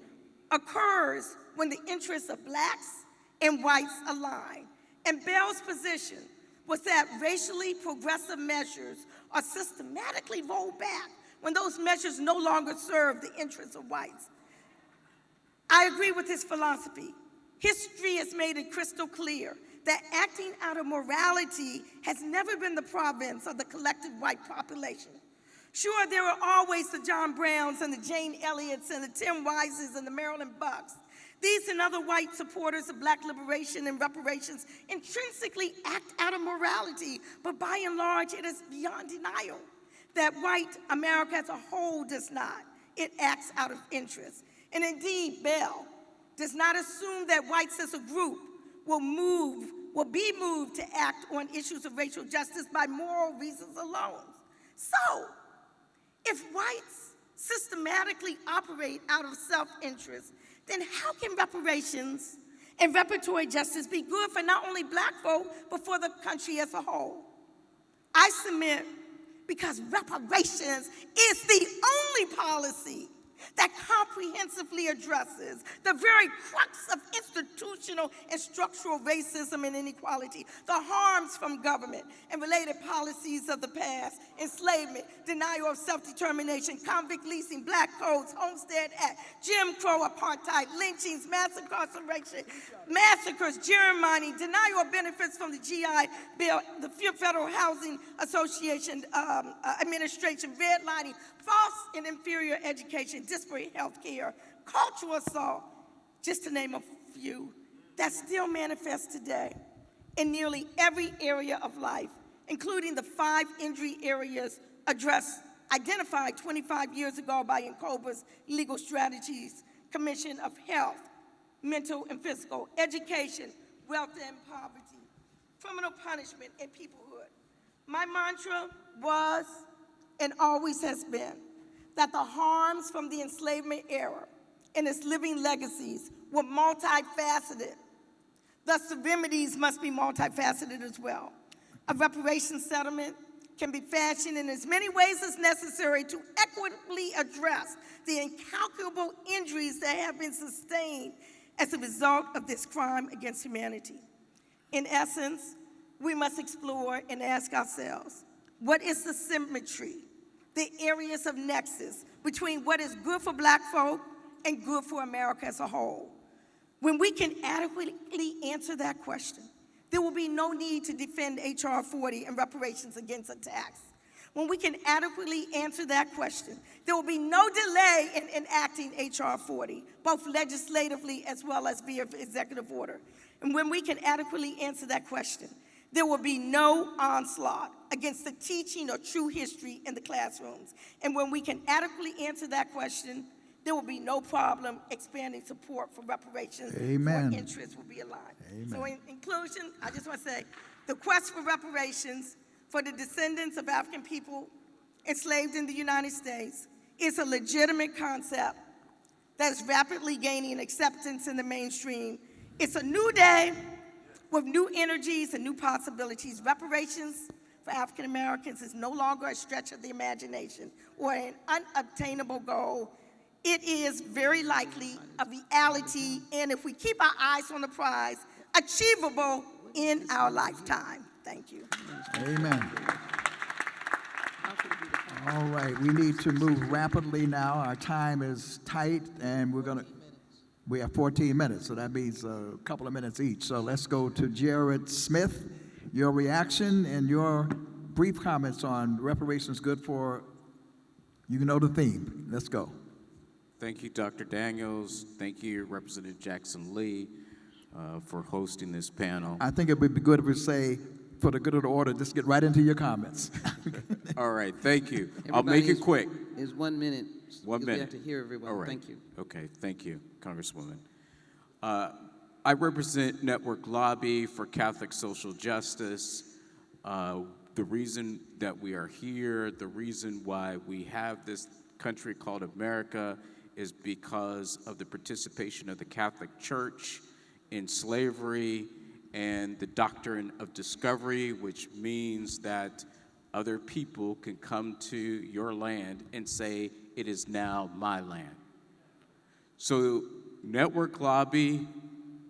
occurs when the interests of blacks and whites align. And Bell's position was that racially progressive measures are systematically rolled back when those measures no longer serve the interests of whites. I agree with his philosophy. History has made it crystal clear that acting out of morality has never been the province of the collective white population. Sure, there are always the John Browns and the Jane Elliots and the Tim Wises and the Marilyn Bucks. These and other white supporters of black liberation and reparations intrinsically act out of morality, but by and large, it is beyond denial that white America as a whole does not. It acts out of interest. And indeed, Bell does not assume that whites as a group will be moved to act on issues of racial justice by moral reasons alone. So, if whites systematically operate out of self-interest, then how can reparations and reparatory justice be good for not only black folk, but for the country as a whole? I submit because reparations is the only policy that comprehensively addresses the very crux of institutional and structural racism and inequality, the harms from government and related policies of the past, enslavement, denial of self-determination, convict leasing, black codes, Homestead Act, Jim Crow, apartheid, lynchings, mass incarceration, massacres, gerrymandering, denial of benefits from the GI Bill, the Federal Housing Association Administration, redlining, false and inferior education, disparate health care, cultural assault, just to name a few, that still manifests today in nearly every area of life, including the 5 injury areas identified 25 years ago by NCOBA's Legal Strategies Commission of Health, Mental and Physical, Education, Wealth and Poverty, Criminal Punishment, and Peoplehood. My mantra was and always has been that the harms from the enslavement era and its living legacies were multifaceted. Thus, the remedies must be multifaceted as well. A reparations settlement can be fashioned in as many ways as necessary to equitably address the incalculable injuries that have been sustained as a result of this crime against humanity. In essence, we must explore and ask ourselves, what is the symmetry, the areas of nexus between what is good for black folk and good for America as a whole? When we can adequately answer that question, there will be no need to defend H.R. 40 and reparations against attacks. When we can adequately answer that question, there will be no delay in enacting H.R. 40, both legislatively as well as via executive order. And when we can adequately answer that question, there will be no onslaught against the teaching of true history in the classrooms. And when we can adequately answer that question, there will be no problem expanding support for reparations. Amen. Where interests will be aligned. Amen. So in conclusion, I just want to say, the quest for reparations for the descendants of African people enslaved in the United States is a legitimate concept that is rapidly gaining acceptance in the mainstream. It's a new day with new energies and new possibilities. Reparations for African Americans is no longer a stretch of the imagination or an unobtainable goal. It is very likely a reality, and if we keep our eyes on the prize, achievable in our lifetime. Thank you. Amen. All right, we need to move rapidly now. Our time is tight, and we have 14 minutes, so that means a couple of minutes each. So let's go to Jared Smith. Your reaction and your brief comments on reparations good for, you know the theme. Let's go. Thank you, Dr. Daniels. Thank you, Representative Jackson Lee, for hosting this panel. I think it would be good if we say, for the good of the order, just get right into your comments. All right, thank you. I'll make it quick. Is 1 minute. 1 minute. We have to hear everyone. All right. Thank you. Okay, thank you, Congresswoman. I represent Network Lobby for Catholic Social Justice. The reason that we are here, the reason why we have this country called America is because of the participation of the Catholic Church in slavery and the doctrine of discovery, which means that other people can come to your land and say, it is now my land. So Network Lobby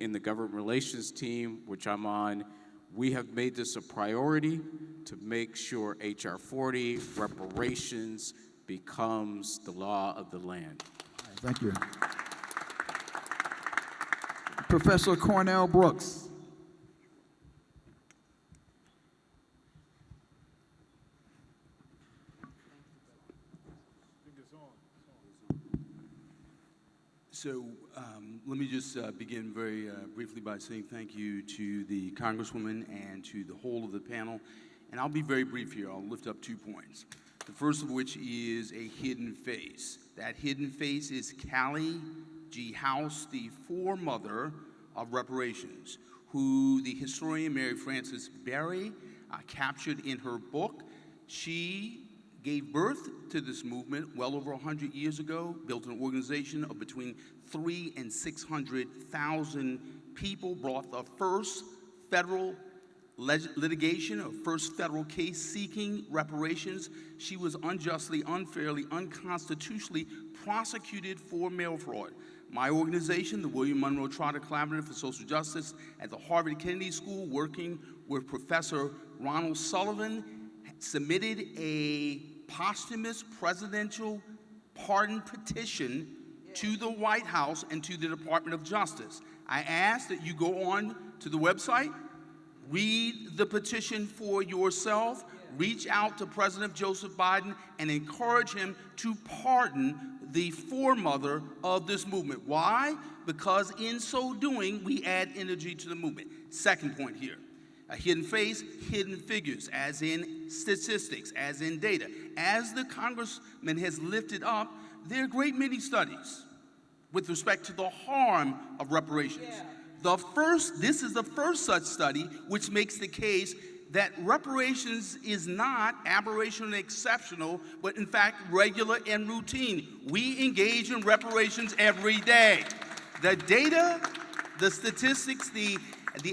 in the government relations team, which I'm on, we have made this a priority to make sure H.R. 40, reparations, becomes the law of the land. Thank you. Professor Cornell Brooks. So let me just begin very briefly by saying thank you to the Congresswoman and to the whole of the panel. And I'll be very brief here. I'll lift up 2 points. The first of which is a hidden face. That hidden face is Callie G. House, the foremother of reparations, who the historian Mary Frances Berry captured in her book. She gave birth to this movement well over 100 years ago, built an organization of between 300,000 and 600,000 people, brought the first federal litigation, a first federal case seeking reparations. She was unjustly, unfairly, unconstitutionally prosecuted for mail fraud. My organization, the William Monroe Trotter Collaborative for Social Justice at the Harvard Kennedy School, working with Professor Ronald Sullivan, submitted a posthumous presidential pardon petition to the White House and to the Department of Justice. I ask that you go on to the website, read the petition for yourself, reach out to President Joseph Biden and encourage him to pardon the foremother of this movement. Why? Because in so doing, we add energy to the movement. Second point here. A hidden face, hidden figures, as in statistics, as in data. As the Congressman has lifted up, there are a great many studies with respect to the harm of reparations. This is the first such study which makes the case that reparations is not aberrational and exceptional, but in fact regular and routine. We engage in reparations every day. The data, the statistics, the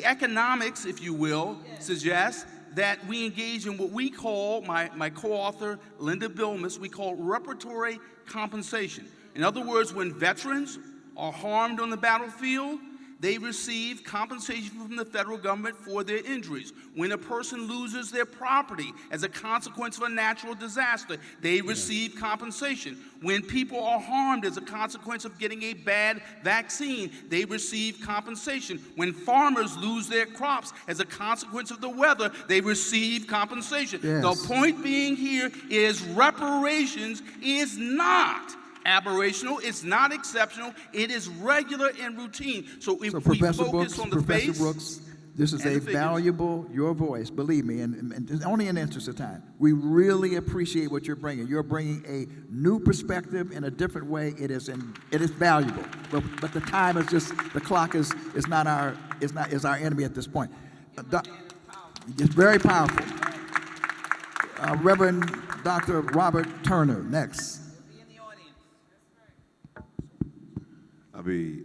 economics, if you will, suggest that we engage in what we call, my co-author, Linda Bilmes, we call reparatory compensation. In other words, when veterans are harmed on the battlefield, they receive compensation from the federal government for their injuries. When a person loses their property as a consequence of a natural disaster, they receive compensation. When people are harmed as a consequence of getting a bad vaccine, they receive compensation. When farmers lose their crops as a consequence of the weather, they receive compensation. Yes. The point being here is reparations is not aberrational, it's not exceptional, it is regular and routine. So if we focus on the face, Brooks, this is a valuable, your voice, believe me, and only in the interest of time. We really appreciate what you're bringing. You're bringing a new perspective in a different way. It is valuable, but the time is just, the clock is our enemy at this point. It's very powerful. Reverend Dr. Robert Turner, next.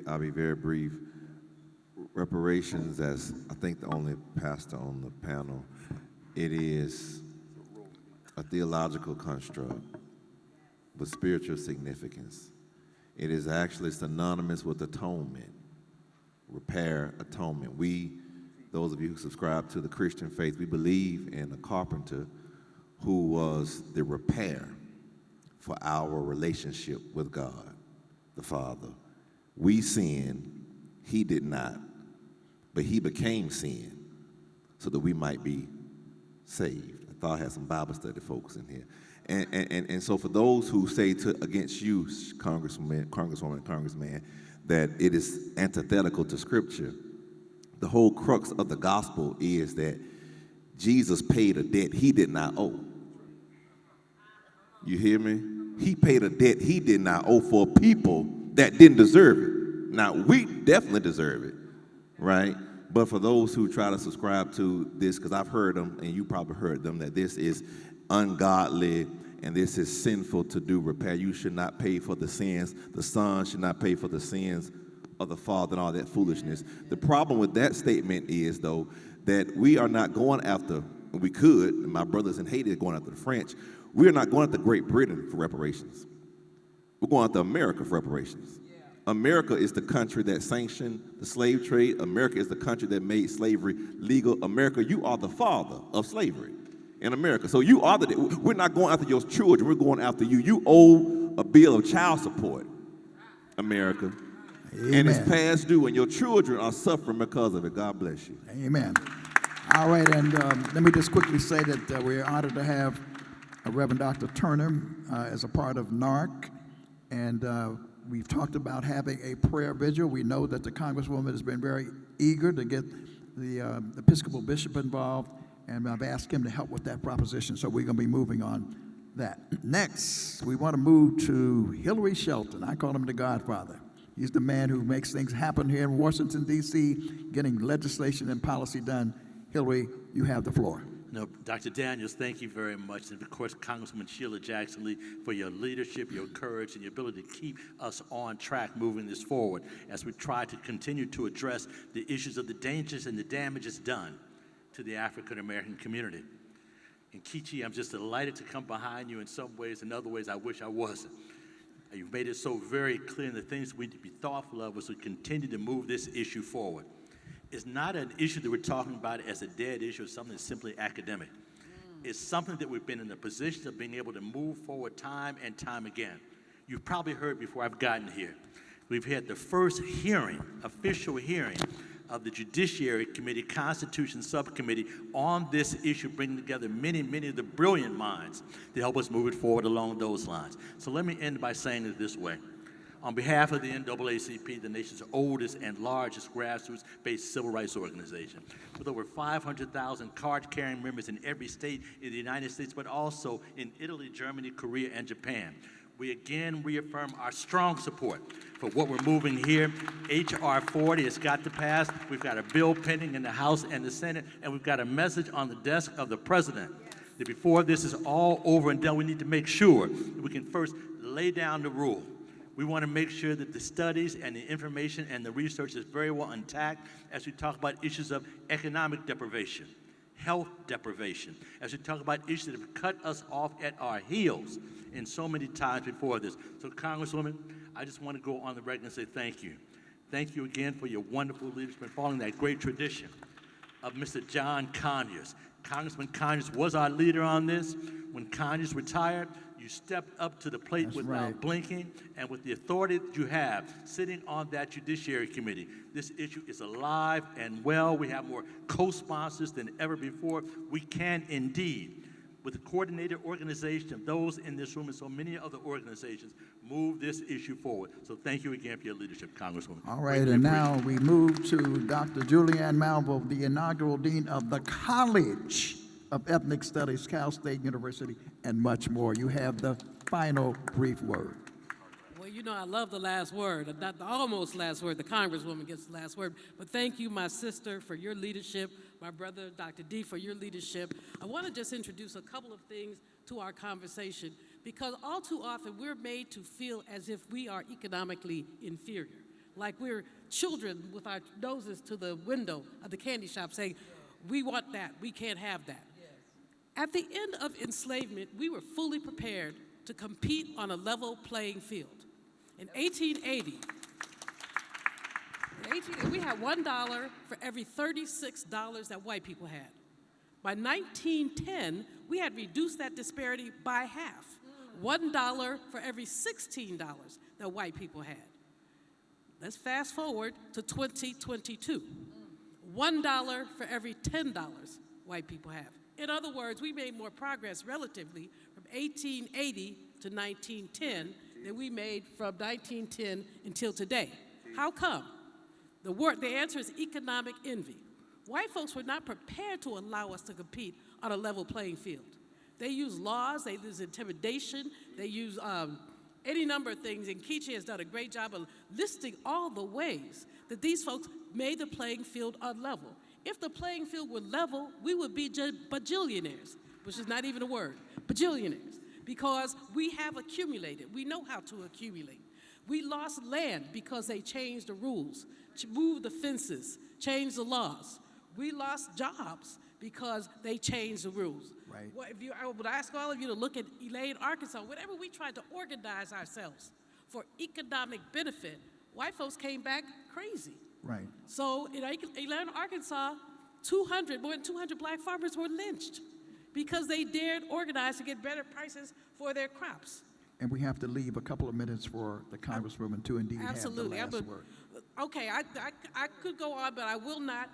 I'll be very brief. Reparations, as I think the only pastor on the panel, it is a theological construct with spiritual significance. It is actually synonymous with atonement, repair, atonement. Those of you who subscribe to the Christian faith, we believe in a carpenter who was the repair. for our relationship with God, the Father. We sinned, he did not, but he became sin so that we might be saved. I thought I had some Bible study folks in here. And so for those who say against you, Congresswoman, Congressman, that it is antithetical to Scripture, the whole crux of the gospel is that Jesus paid a debt he did not owe. You hear me? He paid a debt he did not owe for people that didn't deserve it. Now, we definitely deserve it, right? But for those who try to subscribe to this, because I've heard them, and you probably heard them, that this is ungodly and this is sinful to do repair. You should not pay for the sins. The Son should not pay for the sins of the Father and all that foolishness. The problem with that statement is, though, that we are not going after, we could, and my brothers in Haiti are going after the French. We are not going after Great Britain for reparations. We're going after America for reparations. America is the country that sanctioned the slave trade. America is the country that made slavery legal. America, you are the father of slavery in America. So you are we're not going after your children, we're going after you. You owe a bill of child support, America. Amen. And it's past due, and your children are suffering because of it. God bless you. Amen. All right, and let me just quickly say that we're honored to have Reverend Dr. Turner as a part of NARC, and we've talked about having a prayer vigil. We know that the Congresswoman has been very eager to get the Episcopal Bishop involved, and I've asked him to help with that proposition, so we're going to be moving on that. Next, we want to move to Hillary Shelton. I call him the Godfather. He's the man who makes things happen here in Washington, D.C., getting legislation and policy done. Hillary, you have the floor. No, Dr. Daniels, thank you very much. And of course, Congresswoman Sheila Jackson Lee, for your leadership, your courage, and your ability to keep us on track moving this forward as we try to continue to address the issues of the dangers and the damages done to the African American community. And Kichi, I'm just delighted to come behind you in some ways. In other ways, I wish I wasn't. You've made it so very clear, and the things we need to be thoughtful of as we continue to move this issue forward. It's not an issue that we're talking about as a dead issue or something that's simply academic. It's something that we've been in the position of being able to move forward time and time again. You've probably heard before I've gotten here. We've had the first hearing, official hearing, of the Judiciary Committee Constitution Subcommittee on this issue, bringing together many, many of the brilliant minds to help us move it forward along those lines. So let me end by saying it this way. On behalf of the NAACP, the nation's oldest and largest grassroots-based civil rights organization, with over 500,000 card-carrying members in every state in the United States, but also in Italy, Germany, Korea, and Japan, we again reaffirm our strong support for what we're moving here. H.R. 40 has got to pass. We've got a bill pending in the House and the Senate, and we've got a message on the desk of the President that before this is all over and done, we need to make sure that we can first lay down the rule. We want to make sure that the studies and the information and the research is very well intact as we talk about issues of economic deprivation, health deprivation, as we talk about issues that have cut us off at our heels in so many times before this. So, Congresswoman, I just want to go on the record and say thank you. Thank you again for your wonderful leadership and following that great tradition of Mr. John Conyers. Congressman Conyers was our leader on this. When Conyers retired, you stepped up to the plate without blinking, and with the authority that you have sitting on that Judiciary Committee, this issue is alive and well. We have more co-sponsors than ever before. We can indeed, with a coordinated organization of those in this room and so many other organizations, move this issue forward. So thank you again for your leadership, Congresswoman. All right, and now we move to Dr. Julianne Malvo, the inaugural dean of the College of Ethnic Studies, Cal State University, and much more. You have the final brief word. Well, you know, I love the last word, not the almost last word. The Congresswoman gets the last word. But thank you, my sister, for your leadership, my brother, Dr. D, for your leadership. I want to just introduce a couple of things to our conversation, because all too often we're made to feel as if we are economically inferior, like we're children with our noses to the window of the candy shop saying, we want that, we can't have that. At the end of enslavement, we were fully prepared to compete on a level playing field. In 1880, we had $1 for every $36 that white people had. By 1910, we had reduced that disparity by half. $1 for every $16 that white people had. Let's fast forward to 2022. $1 for every $10 white people have. In other words, we made more progress relatively from 1880 to 1910 than we made from 1910 until today. How come? The answer is economic envy. White folks were not prepared to allow us to compete on a level playing field. They use laws, they use intimidation, they use any number of things, and Keisha has done a great job of listing all the ways that these folks made the playing field unlevel. If the playing field were level, we would be bajillionaires, which is not even a word, bajillionaires, because we have accumulated. We know how to accumulate. We lost land because they changed the rules, moved the fences, changed the laws. We lost jobs because they changed the rules. Right. I would ask all of you to look at Elaine, Arkansas. Whenever we tried to organize ourselves for economic benefit, white folks came back crazy. Right. So in Elaine, Arkansas, more than 200 black farmers were lynched because they dared organize to get better prices for their crops. And we have to leave a couple of minutes for the Congresswoman to indeed Absolutely. have the last word. Okay, I could go on, but I will not.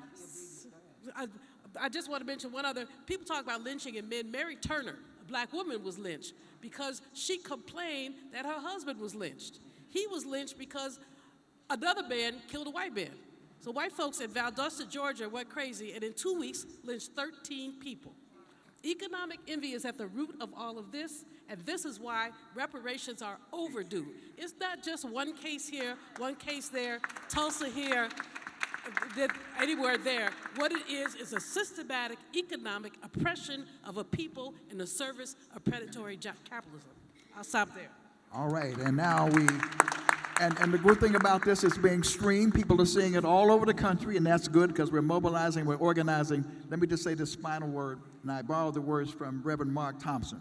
I just want to mention one other. People talk about lynching and men. Mary Turner, a black woman, was lynched because she complained that her husband was lynched. He was lynched because another man killed a white man. So white folks in Valdosta, Georgia went crazy and in 2 weeks lynched 13 people. Economic envy is at the root of all of this, and this is why reparations are overdue. It's not just one case here, one case there, Tulsa here, anywhere there. What it is a systematic economic oppression of a people in the service of predatory capitalism. I'll stop there. All right, and now and the good thing about this is being streamed. People are seeing it all over the country, and that's good because we're mobilizing, we're organizing. Let me just say this final word, and I borrowed the words from Reverend Mark Thompson.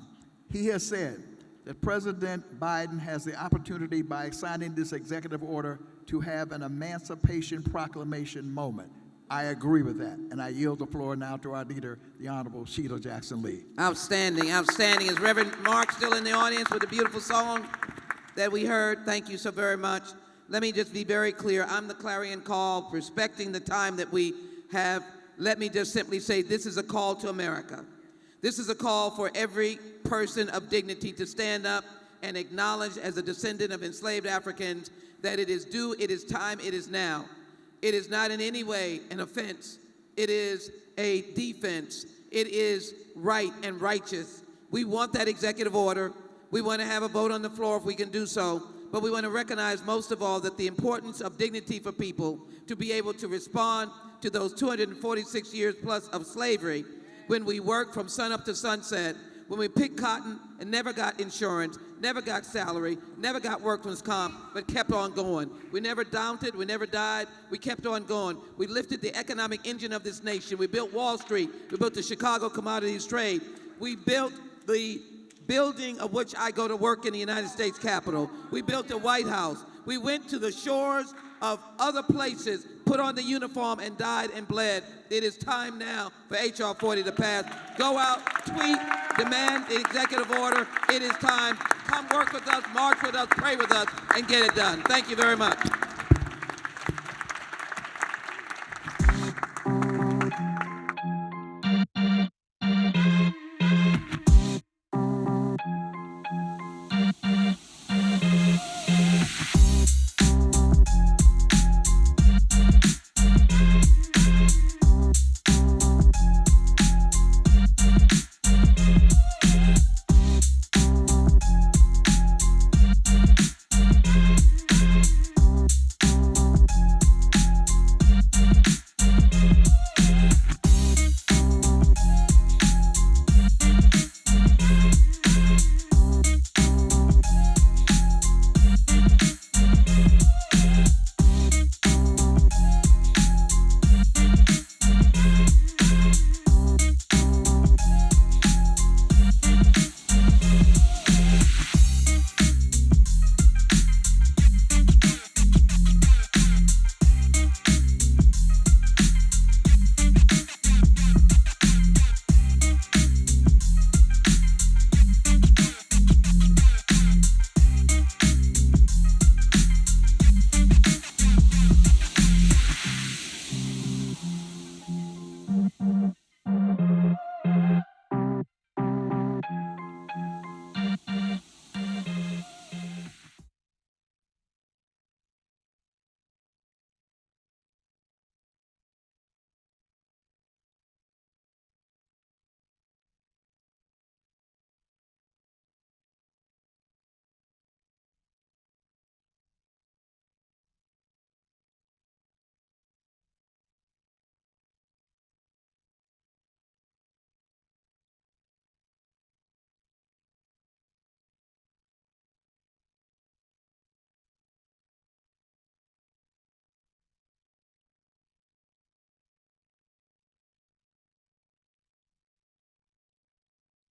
He has said that President Biden has the opportunity by signing this executive order to have an Emancipation Proclamation moment. I agree with that, and I yield the floor now to our leader, the Honorable Sheila Jackson Lee. Outstanding, outstanding. Is Reverend Mark still in the audience with a beautiful song that we heard? Thank you so very much. Let me just be very clear. I'm the clarion call, respecting the time that we have. Let me just simply say this is a call to America. This is a call for every person of dignity to stand up and acknowledge, as a descendant of enslaved Africans, that it is due, it is time, it is now. It is not in any way an offense. It is a defense. It is right and righteous. We want that executive order. We want to have a vote on the floor if we can do so. But we want to recognize most of all that the importance of dignity for people to be able to respond to those 246 years plus of slavery, when we worked from sunup to sunset, when we picked cotton and never got insurance, never got salary, never got workman's comp, but kept on going. We never doubted, we never died, we kept on going. We lifted the economic engine of this nation. We built Wall Street, we built the Chicago Commodities Trade, we built the building of which I go to work in the United States Capitol. We built the White House. We went to the shores of other places, put on the uniform, and died and bled. It is time now for H.R. 40 to pass. Go out, tweet, demand the executive order. It is time. Come work with us, march with us, pray with us, and get it done. Thank you very much.